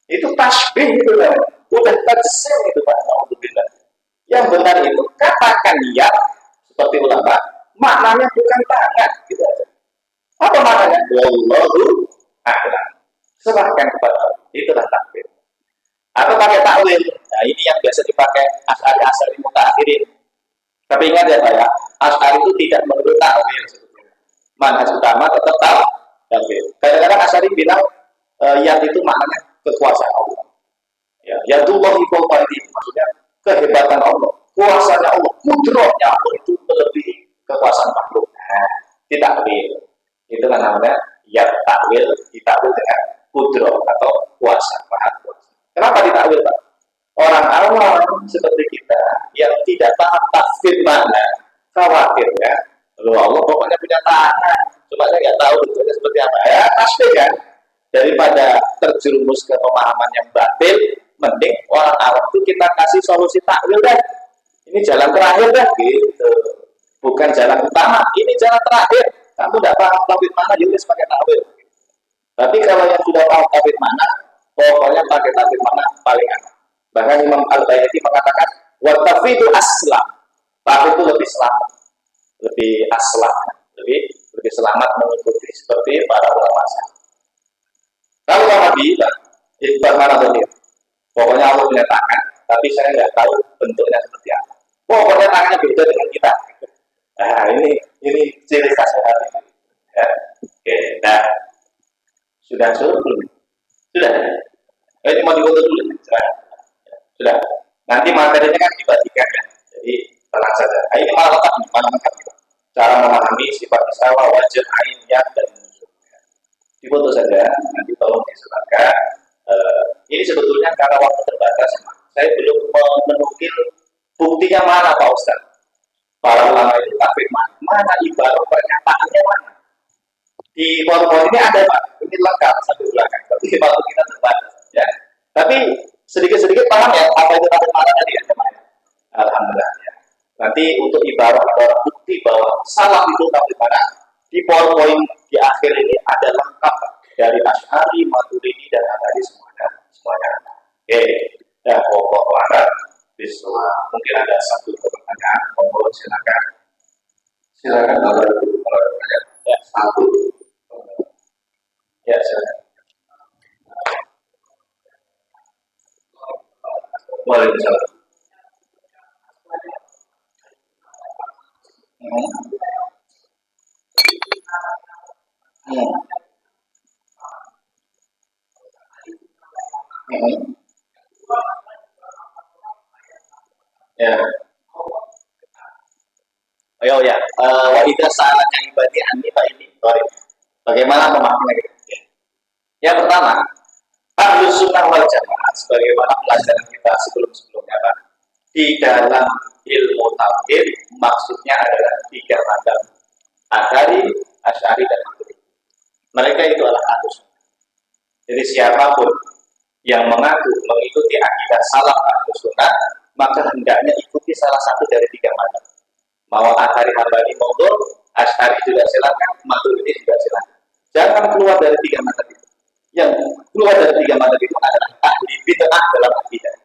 Itu tasbih itu kan. Udah tajsim itu Pak. Alhamdulillah. Yang benar itu katakan ya seperti ulama, maknanya bukan tangan gitu aja. Apa maknanya? Wallahu a'lam. Serahkan kepada Allah. Itulah takbir. Atau pakai takwil. Nah, ini yang biasa dipakai Asy'ari mutakhirin. Tapi ingat ya Pak ya, Asy'ari itu tidak menurut takwil sebetulnya. Manhaj utama tetap takwil. Kadang-kadang Asy'ari bilang yang itu maknanya kekuasaan Allah. Ya Tullahi Qawfaidi, maksudnya kehebatan Allah, kuasanya Allah, kudratnya Allah itu melebihi kekuasaan makhluk. Nah, ditakwil. Itu kan namanya ya takwil, ditakwil dengan kudrat atau kuasa, maha kuasa. Kenapa ditakwil Pak? Orang awam seperti kita yang tidak paham tafsir mana, khawatir ya. Lalu Allah pokoknya punya tangan, cuma saya nggak tahu bentuknya seperti apa. Ya pasti kan. Daripada terjerumus ke pemahaman yang batil, mending orang awam itu kita kasih solusi takwil deh. Ini jalan terakhir deh, gitu. Bukan jalan utama, ini jalan terakhir. Kamu tidak paham tafsir mana, jadi pakai takwil. Tapi kalau yang sudah paham tafsir mana, pokoknya pakai tafsir mana paling aman. Bahkan Imam Al-Bayhaqi mengatakan, "Wa itu aslam." Tapi itu lebih selamat, lebih aslam, lebih selamat mengikuti seperti para ulama. Kalau Wahabi, itu mana dohir? Pokoknya Allah punya tangan, tapi saya nggak tahu bentuknya seperti apa. Pokoknya tangannya beda dengan kita. Nah, ini ciri khas Wahabi. Ya. Oke, nah sudah belum? Sudah. Ini mau diutur dulu. Sudah. Nanti materinya kan dibagikan ya. Jadi tenang saja. Nah, ini malah lengkap. Cara memahami sifat istawa, wajah, ain, yad, dan difoto saja. Nanti tolong disebarkan. Ini sebetulnya karena waktu terbatas, saya belum menukil buktinya mana Pak Ustaz. Para ulama itu takfir mana ibarat pernyataannya mana. Di PowerPoint ini ada Pak, ini lengkap satu belakang. Tapi waktu kita terbatas, ya. Tapi sedikit-sedikit paham ya apa itu takfir mana tadi ya teman. Alhamdulillah. Ya. Nanti untuk ibarat bukti bahwa salah itu takfir mana di PowerPoint di akhir ini ada lengkap dari Asy'ari, Maturidi dan Asy'ari semuanya. Oke, ya pokok warna Bismillah. Mungkin ada satu pertanyaan, mohon silakan. Silakan kalau ada ya satu. Ya silakan. Waalaikumsalam. Hmm. Hmm. Ya. Oh ya, wa idza sa'alaka ibadi anni fa inni qarib. Bagaimana memahaminya? Yang pertama, Ahlus Sunnah wal Jamaah sebagaimana pelajaran kita sebelum-sebelumnya, Pak. Di dalam ilmu tauhid maksudnya adalah tiga mazhab, Asy'ari, Asy'ari dan Maturidi. Mereka itu adalah Ahlus Sunnah. Jadi siapapun yang mengaku mengikuti akidah salaf Ahlus Sunnah, maka hendaknya ikuti salah satu dari tiga mazhab. Mau Asy'ari, Hambali, Maudhu, Asy'ari juga silakan, Maturidi juga silakan. Jangan keluar dari tiga mazhab itu. Yang keluar dari tiga mazhab itu adalah ahli bid'ah dalam akidah.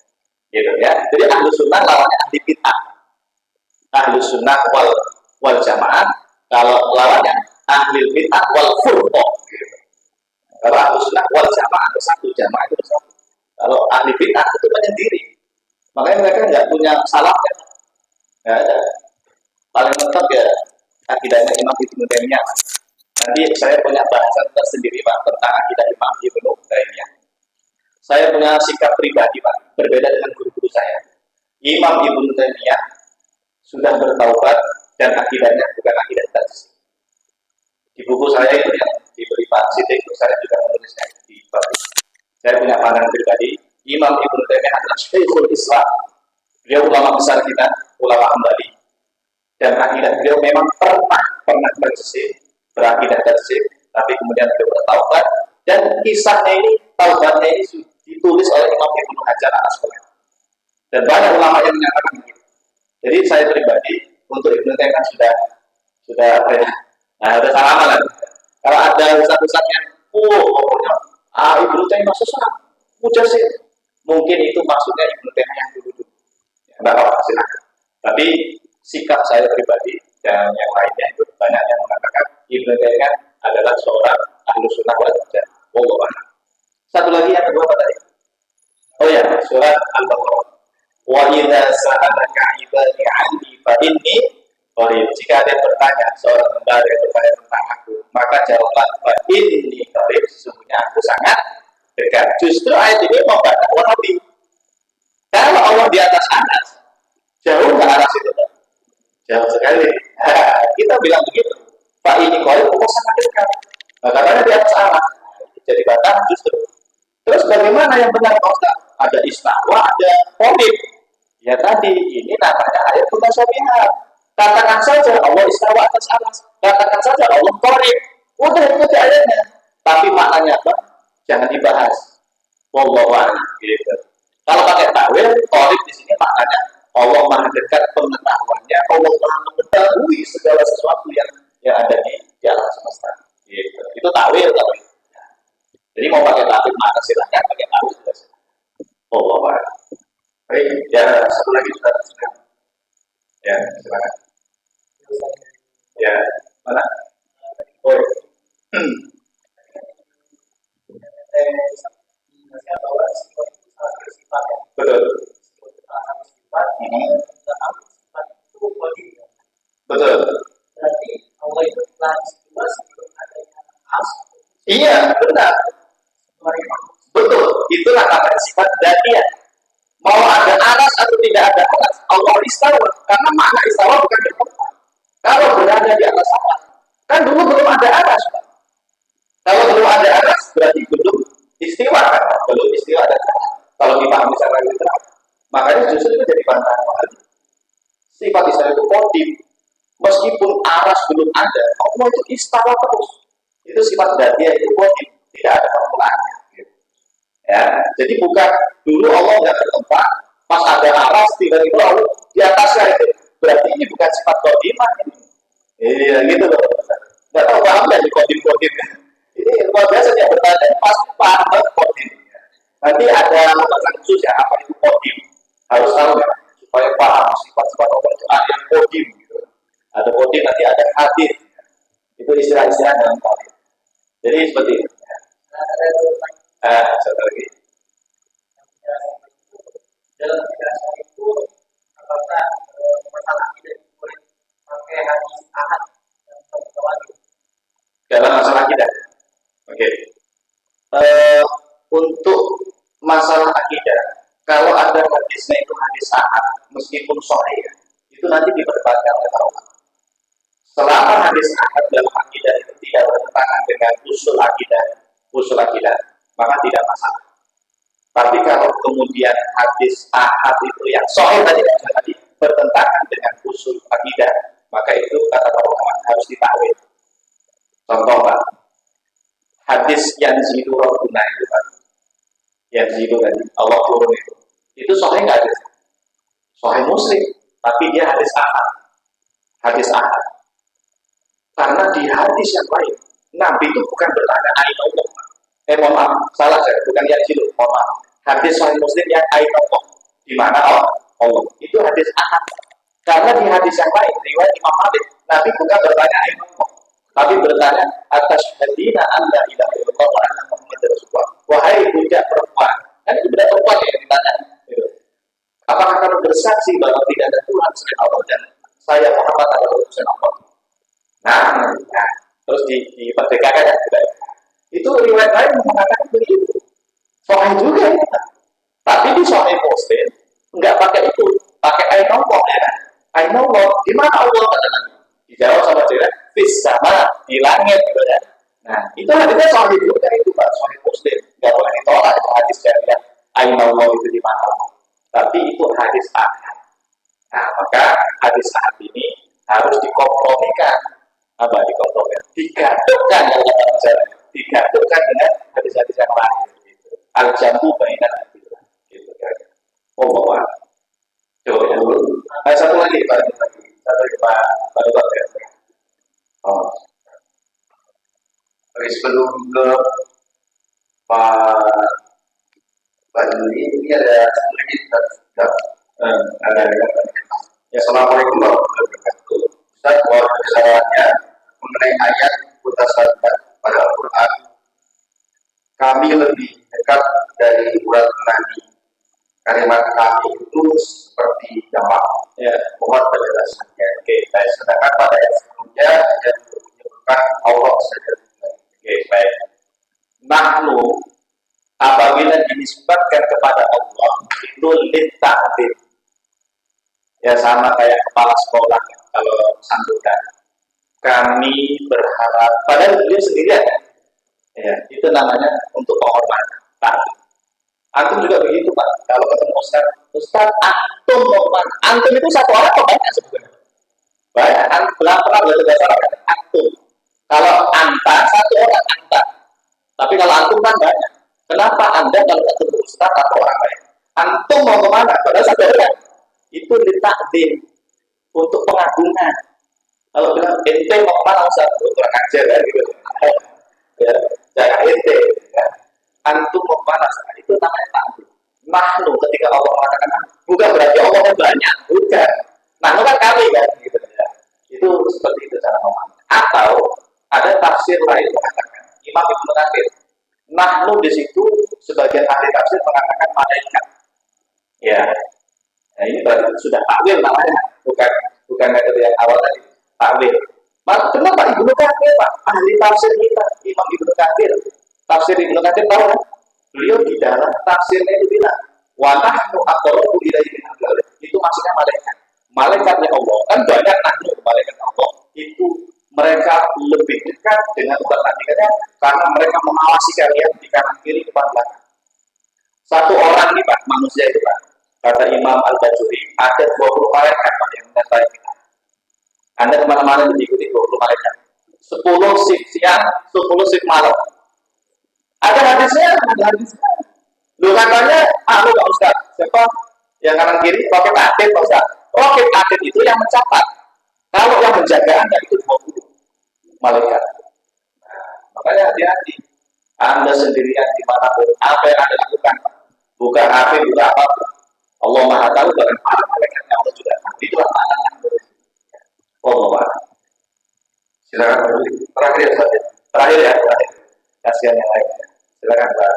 Gitu ya. Jadi Ahlus Sunnah lawannya ahli bid'ah. Ahlus Sunnah wal Jamaah kalau lawannya ahli bid'ah wal furqah. Gitu. Kalau Ahlus Sunnah wal Jamaah itu satu, Jamaah itu satu. Kalau ahli bid'ah itu menyendiri. Makanya mereka nggak punya salafnya. Nggak ada. Paling lengkap ya akidahnya Imam Ibnu Taimiyah. Nanti saya punya bahasan tersendiri Pak tentang akidah Imam Ibnu Taimiyah. Saya punya sikap pribadi Pak, berbeda dengan guru-guru saya. Imam Ibnu Taimiyah sudah bertaubat dan akidahnya bukan akidah tajsis. Di buku saya itu yang diberi Pak Sidik, saya juga menulisnya di bab itu. Saya punya pandangan pribadi, Imam Ibnu Taimiyah adalah Syekhul Islam. Beliau ulama besar kita, ulama Hambali. Dan akidah beliau memang pernah bersih, berakidah bersih, tapi kemudian beliau bertaubat. Dan kisahnya ini, taubatnya ini ditulis oleh Imam Ibnu Hajar al-Asqalani. Dan banyak ulama yang menyatakan begitu. Jadi saya pribadi untuk Ibnu Taimiyah sudah apa ya? Nah, udah sama lah. Kalau ada ustaz-ustaz yang, pokoknya Ibnu Taimiyah sesat, mujasir. Mungkin itu maksudnya Ibnu Taimiyah yang dulu. Enggak apa-apa, silakan. Tapi sikap saya pribadi dan yang lainnya itu banyak yang mengatakan Ibnu Taimiyah adalah seorang Ahlus Sunnah wal Jamaah. Wallahu. Satu lagi yang kedua apa tadi? Oh ya, surat Al-Baqarah. Wa idza sa'alaka 'ibadi 'anni fa inni qarib. Jika ada yang bertanya, seorang hamba yang bertanya tentang aku, maka jawablah fa inni qarib, sesungguhnya aku sangat dekat. Justru ayat ini membantah Wahabi. Kalau Allah di atas anas, jauh nggak anas itu? Jauh sekali. Kita bilang begitu. Pak ini qarib, Allah sangat dekat. Nah, karena di atas anas, jadi bantahan justru. Terus bagaimana yang benar Pak Ustaz? Ada istawa, ada qarib. Ya tadi, ini namanya ayat mutasyabihat. Katakan saja Allah istawa atas aras. Katakan saja Allah qarib. Udah ikuti ayatnya. Tapi maknanya apa? Jangan dibahas. Wallahu a'lam. Gitu. Kalau pakai takwil, qarib di sini maknanya Allah Maha dekat pengetahuannya. Allah Maha mengetahui segala sesuatu yang ada di alam semesta. Gitu. Itu takwil. Jadi mau pakai takwil makna silakan, pakai takwil juga silakan. Wallahu a'lam. Baik, ya satu lagi sudah. Ya, silakan. Ya, mana? Oh, betul. Betul. Iya, benar. Betul. Itulah namanya sifat dzatiyah. Mau ada aras atau tidak ada aras, Allah istawa. Karena makna istawa bukan di tempat. Kalau berada di atas aras, kan dulu belum ada aras, Pak. Kalau belum ada aras, berarti belum istiwa kan? Belum istiwa ada aras. Kalau dipahami secara literal, makanya justru itu jadi bantahan Wahabi. Sifat istawa itu kodim. Meskipun aras belum ada, Allah itu istawa terus. Itu sifat dzatiyah itu kodim, tidak ada formulanya. Ya, jadi bukan dulu Allah nggak bertempat, pas ada aras tiba-tiba Allah di atasnya itu. Berarti ini bukan sifat kodimah ini. Iya gitu loh. Nggak tahu paham nggak di kodim-kodim. Ini luar biasa dia bertanya pasti paham banget kodim. Nanti ada pembahasan khusus ya apa itu kodim. Harus tahu ya supaya paham sifat-sifat Allah itu ada yang kodim. Gitu. Ada kodim nanti ada hadis. Itu istilah-istilah dalam kodim. Jadi seperti itu. Satu lagi. Dalam penjelasan itu apakah masalah tidak boleh pakai hadis ahad dalam masalah kita? meskipun sahih itu nanti diperdebatkan oleh para ulama. Selama hadis ahad dalam akidah itu tidak bertentangan dengan usul akidah, maka tidak masalah. Tapi kalau kemudian hadis ahad itu yang sahih tadi bertentangan dengan usul akidah, maka itu kata para ulama harus ditakwil. Contoh Pak, hadis yang zidu rabbuna itu Pak, yang zidu tadi Allah turun itu sahih nggak ada? Sahih Muslim, tapi dia hadis ahad. Karena di hadis yang lain, Nabi itu bukan bertanya aina Allah. Mohon maaf, salah saya, bukan yang zidu, mohon maaf. Hadis Sahih Muslim yang aina Allah, di mana Allah itu hadis ahad. Karena di hadis yang lain, riwayat Imam Malik, Nabi bukan bertanya aina Allah, tapi bertanya atas hadina anda ilaha illallah wa anna Muhammadar Rasulullah. Wahai budak perempuan, kan itu budak perempuan yang ditanya. Apakah kamu bersaksi bahwa tidak ada Tuhan selain Allah dan saya Muhammad adalah utusan Allah? Nah, terus diperdekakan ya, itu riwayat lain mengatakan begitu. Sahih juga ya. Tapi di Sahih Muslim enggak pakai itu, pakai ain Allah ya. Ain Allah, di mana Allah katanya? Dijawab sama dia, fis sama di langit gitu ya. Nah, itu hadisnya sahih juga itu Pak, Sahih Muslim. Enggak boleh ditolak itu hadis dari ain Allah itu di mana Allah. Tapi itu hadis ahad. Nah, maka hadis ahad ini harus dikompromikan. Apa dikompromikan? Digadukkan yang bicara, digadukkan dengan hadis-hadis yang lain. Gitu. Al-jambu bainan gitu. Oh, Bapak. Coba ya dulu. Satu lagi Pak. Pak. Oh. Oke, sebelum ke Pak Juli, ini ada sedikit ada ya. Assalamualaikum warahmatullahi wabarakatuh. Ustaz, mohon kesalahannya mengenai ayat mutasabbih pada Al-Quran. Kami lebih dekat dari urat nadi. Kalimat kami itu seperti jamak. Ya, mohon penjelasannya. Oke, baik. Sedangkan pada ayat sebelumnya yang menyebutkan Allah saja. Oke, baik. Nahnu apabila dinisbatkan kepada Allah itu litta'did. Ya sama kayak kepala sekolah kalau sambutan. Kami berharap, padahal beliau sendirian ya, itu namanya untuk penghormatan. Antum juga begitu Pak. Kalau ketemu Ustaz antum mohon. Antum itu satu orang atau banyak sebenarnya? Banyak. Pernah belajar bahasa Arab antum. Kalau anta satu orang anta. Tapi kalau antum kan banyak. Kenapa Anda kalau ketemu Ustaz atau orang lain, antum mau kemana? Padahal satu orang. Itu ditakdim untuk pengagungan. Kalau bilang ente mau kemana Ustaz? Kurang ajar ya gitu. Ya, jangan ente. Ya. Antum mau kemana? Itu namanya takdim. Nahnu ketika Allah mengatakan bukan berarti Allahnya banyak, bukan. Nahnu kan kami kan, gitu ya. Itu seperti itu cara ngomong. Atau ada tafsir lain mengatakan Imam Ibnu Katsir. Nahnu di situ sebagian ahli tafsir mengatakan malaikat. Ya. Nah, ini berarti sudah takwil namanya, bukan metode yang awal tadi. Takwil. Kenapa Ibnu Katsir Pak? Ahli tafsir kita, Imam Ibnu Katsir. Tafsir Ibnu Katsir tahu kan? Beliau di dalam tafsirnya itu bilang, wa nahnu aqrabu ilaihi min hablil. Itu maksudnya malaikat. Malaikatnya Allah. Kan banyak nahnu malaikat Allah. Itu mereka lebih dekat dengan umat nabi-nya karena mereka mengawasi kalian di kanan kiri depan belakang. Satu orang nih Pak, manusia itu Pak. Kata Imam Al-Bajuri, ada 20 malaikat Pak yang menyertai kita. Anda kemana-mana diikuti 20 malaikat. 10 shift siang, 10 shift malam. Ada hadisnya. Lu katanya, lu Pak Ustaz, siapa yang kanan kiri pakai atid Pak Ustaz. Pakai atid itu yang mencatat. Kalau yang menjaga Anda itu 20 malaikat. Nah, makanya hati-hati. Anda sendirian dimanapun, apa yang Anda lakukan, bukan hafid, bukan apa. Allah Maha Tahu bahkan para malaikatnya Allah juga. Itulah maknanya. Allah. Silakan terakhir ya Ustaz. Terakhir. Kasihan yang lain. Silakan Pak.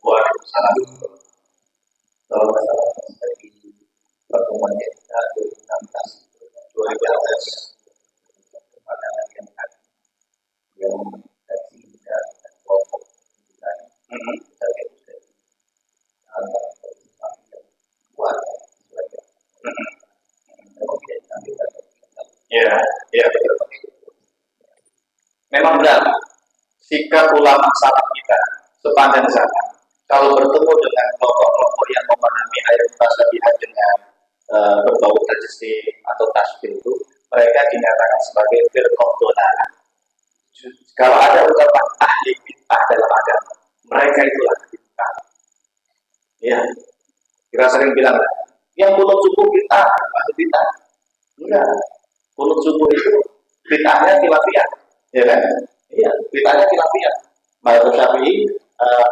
Waalaikumsalam. Kalau masalah dari pertemuan kita 2016 pandangan yang tadi yang tadi kita Ya, ya betul. Memang benar sikap ulama salaf kita sepanjang zaman kalau bertemu dengan kelompok-kelompok yang memahami ayat mutasyabihat dengan berbau tajsim atau tasbih itu, mereka dinyatakan sebagai firqah dhalalah. Kalau ada ucapan ahli bid'ah dalam agama, mereka itulah bid'ah. Ya, kita sering bilang yang kunut subuh bid'ah, ahli bid'ah. Enggak, kunut subuh itu bid'ahnya khilafiyah, ya kan? Iya, bid'ahnya khilafiyah. Mazhab Syafi'i,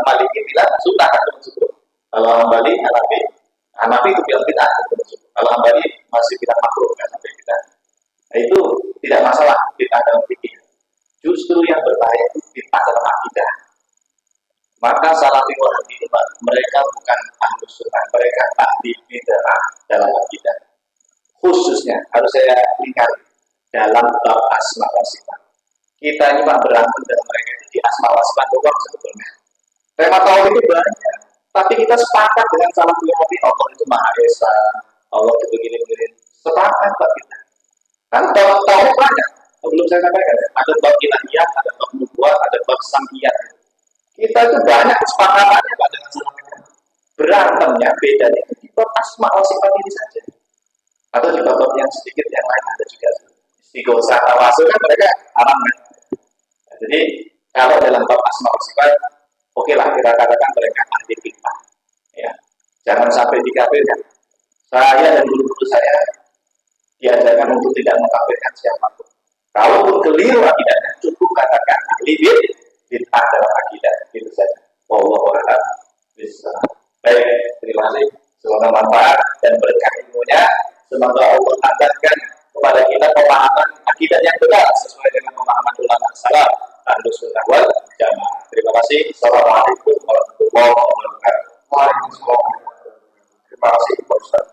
Maliki bilang sunnah kan kunut subuh. Kalau Hambali, Hanafi itu bilang bid'ah kunut subuh. Kalau Hambali masih bilang makruh kan sampai bid'ah. Nah, itu tidak masalah bid'ah dalam fikih. Justru yang berbahaya itu bid'ah dalam akidah. Maka salafi wahabi itu mereka bukan ahlus sunnah, mereka ahli bid'ah dalam akidah. Khususnya harus saya lingkari dalam bab asma wa sifat. Kita ini Pak berantem dengan mereka itu di asma wa sifat doang sebetulnya. Tema tauhid itu banyak, tapi kita sepakat dengan salafi wahabi Allah itu Maha Esa, Allah itu begini-begini. Sepakat Pak kita. Kan tauhid banyak. Belum saya sampaikan, ada bab ilahiyah, ada bab nubuwah, ada bab samiyah. Kita itu banyak kesepakatannya Pak dengan salafi. Berantemnya bedanya di bab asma wa sifat ini saja. Atau di bab yang sedikit yang lain ada juga istighosah tawasul kan mereka haram kan. Nah, jadi kalau dalam bab asma wa sifat, oke lah kita katakan mereka ahli bid'ah. Ya, jangan sampai dikafirkan. Saya dan guru-guru saya diajarkan untuk tidak mengkafirkan siapapun. Kalaupun keliru akidahnya, cukup katakan ahli bid'ah dalam akidah, itu saja. Wallahu a'lam bishawab. Baik, terima kasih. Semoga manfaat dan berkah ilmunya. Semoga Allah ajarkan kepada kita pemahaman akidah yang benar sesuai dengan pemahaman ulama salaf ahlus sunnah wal jamaah. Terima kasih. Assalamualaikum warahmatullahi wabarakatuh. Waalaikumsalam. Terima kasih Pak Ustaz.